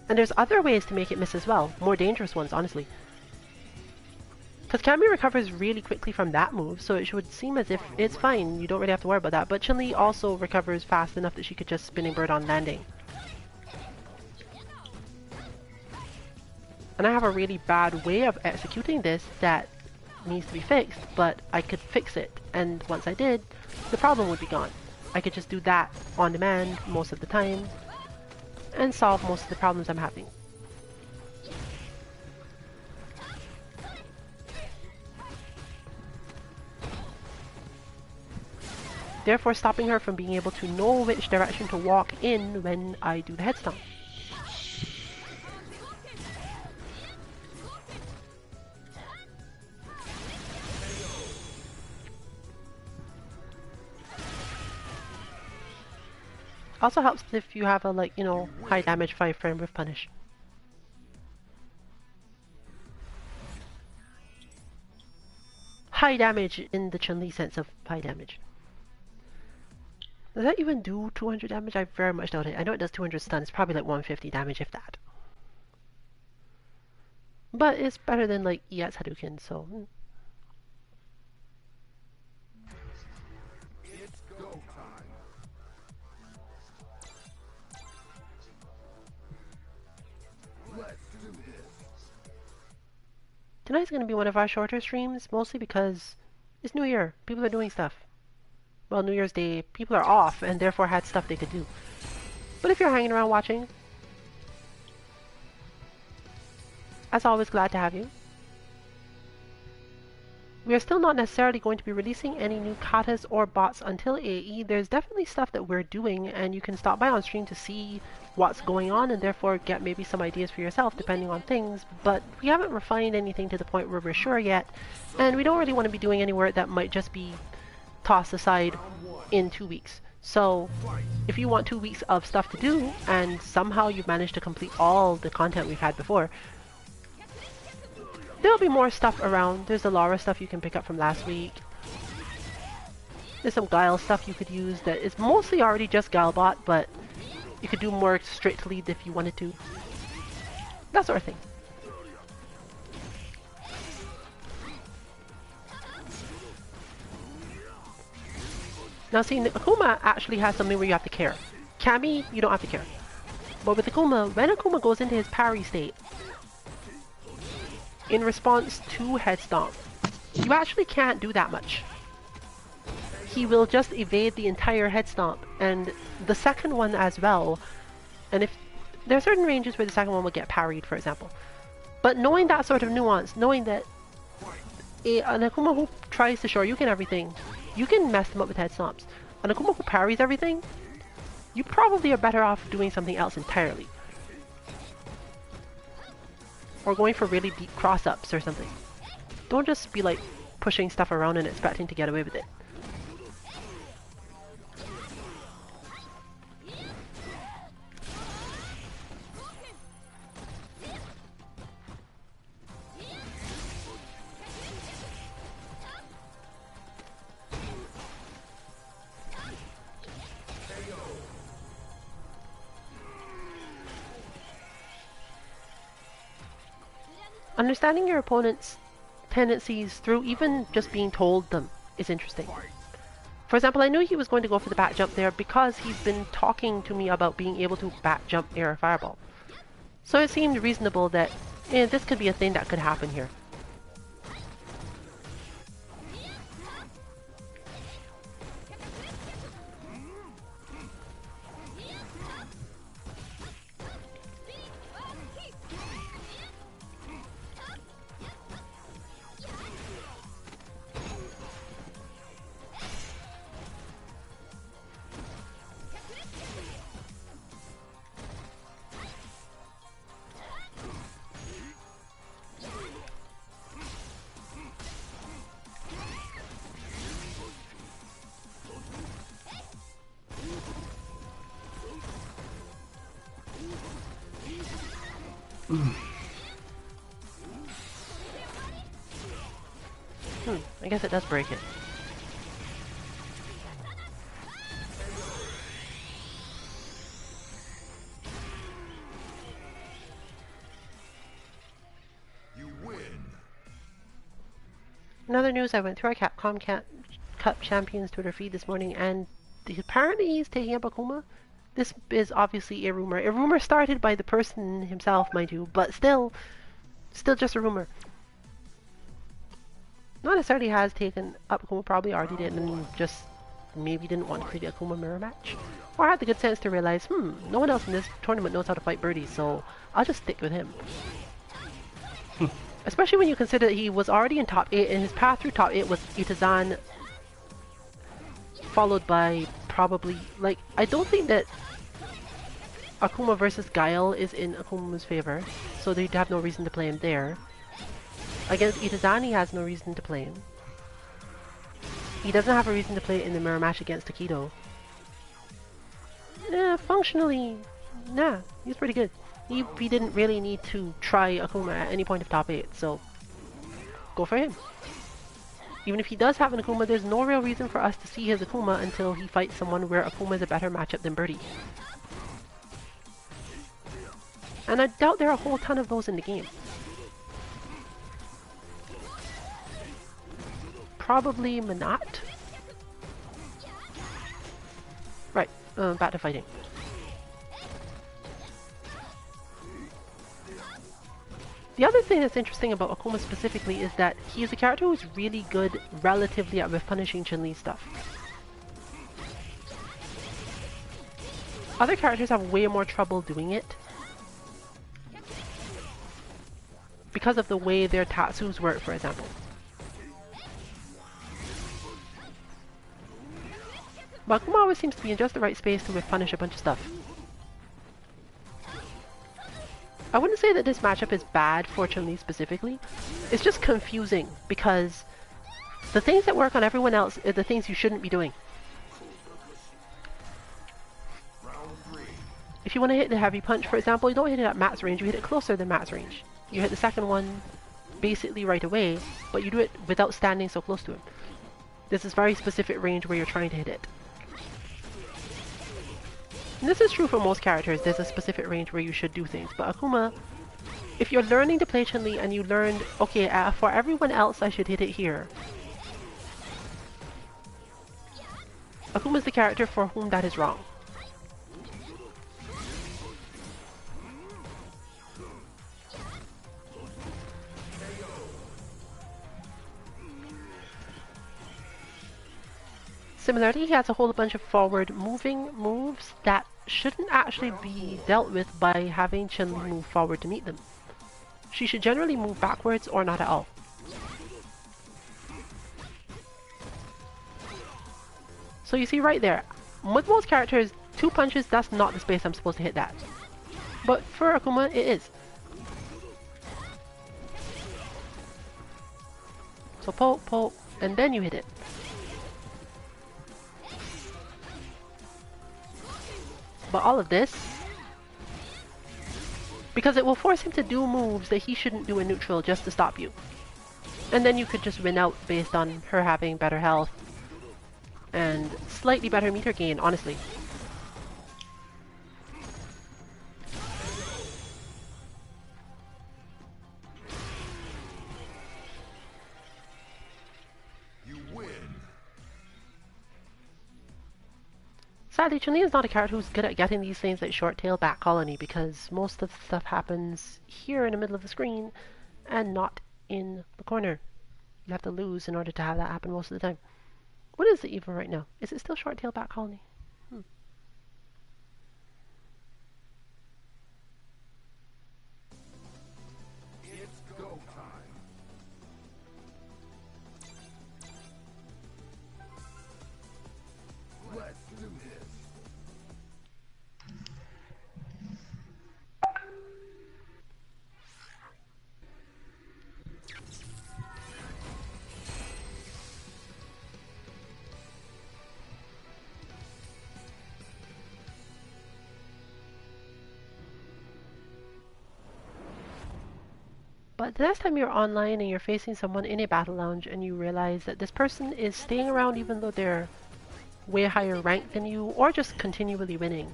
And there's other ways to make it miss as well, more dangerous ones, honestly. Because Cammy recovers really quickly from that move, so it would seem as if it's fine, you don't really have to worry about that. But Chun-Li also recovers fast enough that she could just spinning bird on landing. And I have a really bad way of executing this that needs to be fixed, but I could fix it, and once I did, the problem would be gone. I could just do that on demand most of the time, and solve most of the problems I'm having. Therefore stopping her from being able to know which direction to walk in when I do the head stomp. Also helps if you have a, like, you know, high damage 5 frame with punish. High damage in the Chun-Li sense of high damage. Does that even do 200 damage? I very much doubt it. I know it does 200 stun. It's probably like 150 damage if that. But it's better than like EX Hadouken, so... It's go time. Let's do this. Tonight's going to be one of our shorter streams, mostly because it's New Year. People are doing stuff. Well, New Year's Day, people are off and therefore had stuff they could do. But if you're hanging around watching, as always, glad to have you. We are still not necessarily going to be releasing any new katas or bots until AE. There's definitely stuff that we're doing, and you can stop by on stream to see what's going on and therefore get maybe some ideas for yourself depending on things, but we haven't refined anything to the point where we're sure yet, and we don't really want to be doing any work that might just be tossed aside in 2 weeks. So if you want 2 weeks of stuff to do and somehow you've managed to complete all the content we've had before, there'll be more stuff around. There's the Lara stuff you can pick up from last week. There's some Guile stuff you could use that is mostly already just Guilebot, but you could do more straight lead if you wanted to. That sort of thing. Now see, Akuma actually has something where you have to care. Cammy, you don't have to care. But with Akuma, when Akuma goes into his parry state, in response to Head Stomp, you actually can't do that much. He will just evade the entire Head Stomp, and the second one as well. And if there are certain ranges where the second one will get parried, for example. But knowing that sort of nuance, knowing that an Akuma who tries to Shoryuken everything, you can mess them up with Head Stomps. An Akuma who parries everything, you probably are better off doing something else entirely. Or going for really deep cross-ups or something. Don't just be like pushing stuff around and expecting to get away with it. Understanding your opponent's tendencies through even just being told them is interesting. For example, I knew he was going to go for the back jump there because he's been talking to me about being able to back jump air fireball. So it seemed reasonable that this could be a thing that could happen here. I guess it does break it. You win. In other news, I went through our Capcom Cup Champions Twitter feed this morning, and apparently he's taking up Akuma. This is obviously a rumor. A rumor started by the person himself, mind you, but still just a rumor. Not necessarily has taken up Akuma, probably already did, and just maybe didn't want to play the Akuma mirror match. Or had the good sense to realize, no one else in this tournament knows how to fight birdies, so I'll just stick with him. Especially when you consider that he was already in top 8, and his path through top 8 was Itazan, followed by probably, like, I don't think that Akuma versus Guile is in Akuma's favor, so they'd have no reason to play him there. Against Itazan, he has no reason to play him. He doesn't have a reason to play in the mirror match against Takedo. Functionally, nah, he's pretty good. He didn't really need to try Akuma at any point of top 8, so go for him. Even if he does have an Akuma, there's no real reason for us to see his Akuma until he fights someone where Akuma is a better matchup than Birdie. And I doubt there are a whole ton of those in the game. Probably Manat. Right, back to fighting. The other thing that's interesting about Akuma specifically is that he is a character who's really good relatively at with punishing Chun-Li stuff. Other characters have way more trouble doing it because of the way their Tatsus work, for example. But Akuma always seems to be in just the right space to whiff punish a bunch of stuff. I wouldn't say that this matchup is bad for Chun-Li specifically. It's just confusing because the things that work on everyone else are the things you shouldn't be doing. If you want to hit the heavy punch, for example, you don't hit it at Matt's range, you hit it closer than Matt's range. You hit the second one basically right away, but you do it without standing so close to him. This is very specific range where you're trying to hit it. And this is true for most characters, there's a specific range where you should do things, but Akuma, if you're learning to play Chun-Li and you learned, okay, for everyone else I should hit it here. Akuma's the character for whom that is wrong. Similarly, he has a whole bunch of forward moving moves that shouldn't actually be dealt with by having Chun-Li move forward to meet them. She should generally move backwards or not at all. So you see right there, with most characters, 2 punches, that's not the space I'm supposed to hit that. But for Akuma, it is. So poke, poke, and then you hit it. But all of this, because it will force him to do moves that he shouldn't do in neutral just to stop you. And then you could just win out based on her having better health and slightly better meter gain, honestly. Sadly, Chun-Li is not a character who's good at getting these things like short tail back colony because most of the stuff happens here in the middle of the screen and not in the corner. You have to lose in order to have that happen most of the time. What is it even right now? Is it still short tail back colony? It's go time. Let's do this. But the next time you're online and you're facing someone in a battle lounge and you realize that this person is staying around even though they're way higher ranked than you or just continually winning.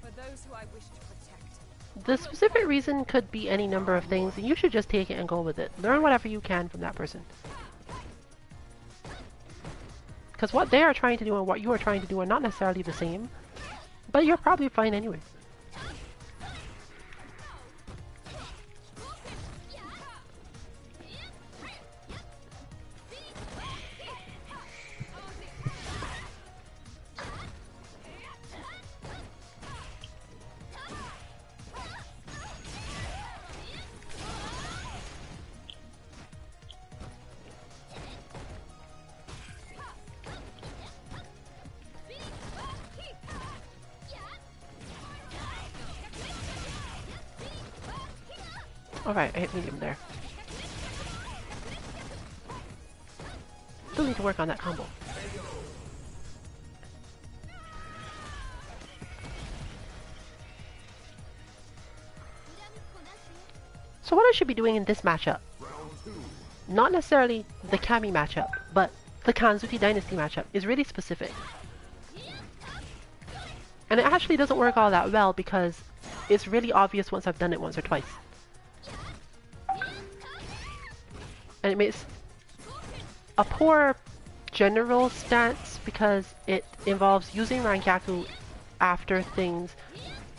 For those who I wish to protect. The specific reason could be any number of things and you should just take it and go with it. Learn whatever you can from that person. Because what they are trying to do and what you are trying to do are not necessarily the same, but you're probably fine anyway. Alright, I hit medium there. Still need to work on that combo. So what I should be doing in this matchup, not necessarily the Cammy matchup, but the Kanzuki Dynasty matchup, is really specific. And it actually doesn't work all that well because it's really obvious once I've done it once or twice. And it makes a poor general stance because it involves using Rankyaku after things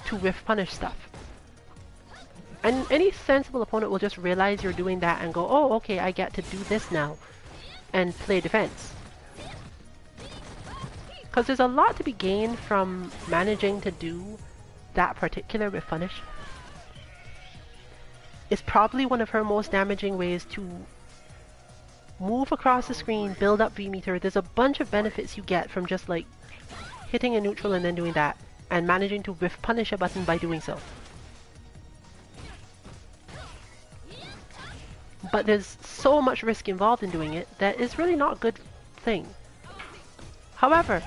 to whiff punish stuff. And any sensible opponent will just realize you're doing that and go, oh, okay, I get to do this now, and play defense. Because there's a lot to be gained from managing to do that particular whiff punish. It's probably one of her most damaging ways to move across the screen, build up V meter. There's a bunch of benefits you get from just like hitting a neutral and then doing that, and managing to whiff punish a button by doing so. But there's so much risk involved in doing it that it's really not a good thing. However,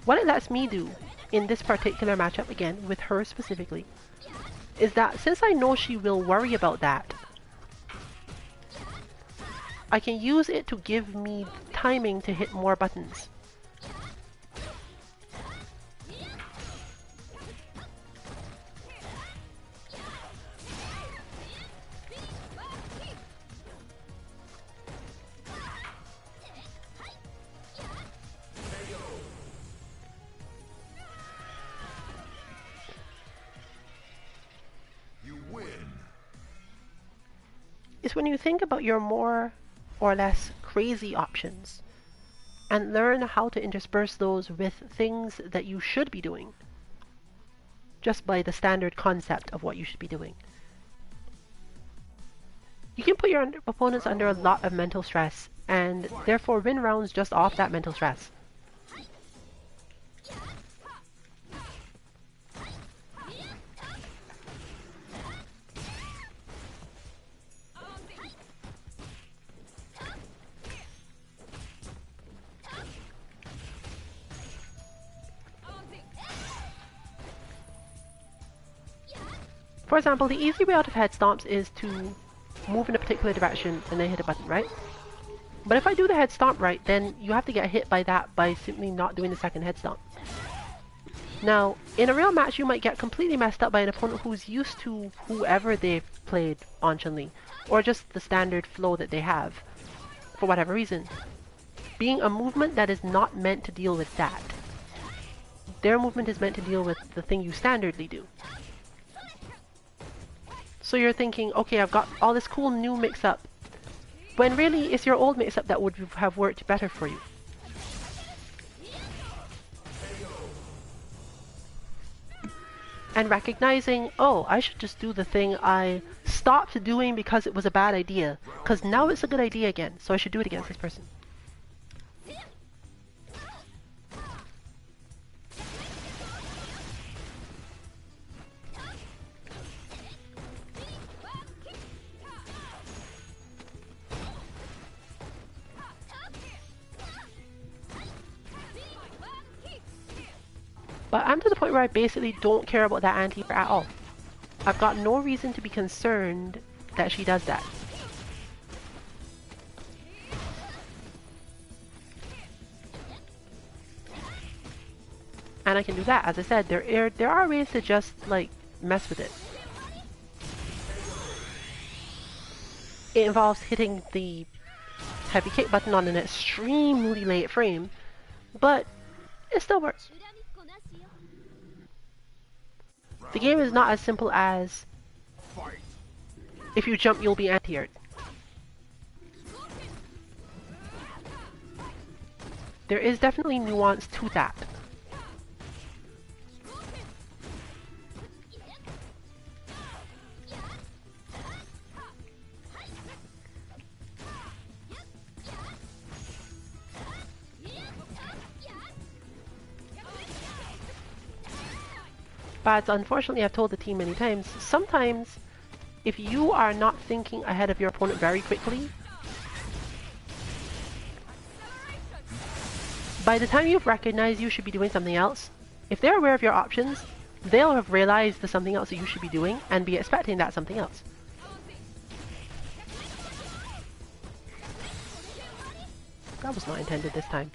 what it lets me do in this particular matchup, again, with her specifically, is that since I know she will worry about that, I can use it to give me timing to hit more buttons. Is when you think about your more or less crazy options and learn how to intersperse those with things that you should be doing just by the standard concept of what you should be doing. You can put your opponents under a lot of mental stress and therefore win rounds just off that mental stress. For example, the easy way out of head stomps is to move in a particular direction and then hit a button, right? But if I do the head stomp right, then you have to get hit by that by simply not doing the second head stomp. Now, in a real match, you might get completely messed up by an opponent who's used to whoever they've played on Chun-Li, or just the standard flow that they have, for whatever reason. Being a movement that is not meant to deal with that. Their movement is meant to deal with the thing you standardly do. So you're thinking, okay, I've got all this cool new mix-up, when really it's your old mix-up that would have worked better for you. And recognizing, oh, I should just do the thing I stopped doing because it was a bad idea, because now it's a good idea again, so I should do it against this person. But I'm to the point where I basically don't care about that anti-air at all. I've got no reason to be concerned that she does that. And I can do that. As I said, there are ways to just like mess with it. It involves hitting the heavy kick button on an extremely late frame, but it still works. The game is not as simple as if you jump you'll be anti-aired. There is definitely nuance to that. But unfortunately, I've told the team many times, sometimes if you are not thinking ahead of your opponent very quickly, by the time you've recognized you should be doing something else, if they're aware of your options, they'll have realized the something else that you should be doing and be expecting that something else. That was not intended this time.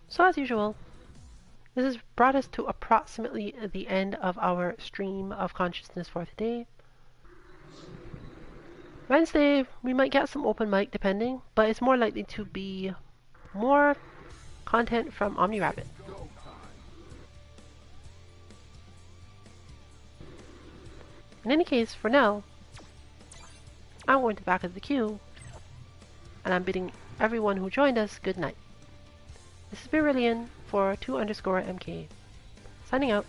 So as usual, this has brought us to approximately the end of our stream of consciousness for today. Wednesday, we might get some open mic depending, but it's more likely to be more content from OmniRabbit. In any case, for now, I'm going to back of the queue, and I'm bidding everyone who joined us good night. This has been Rillian for 2_MK. Signing out.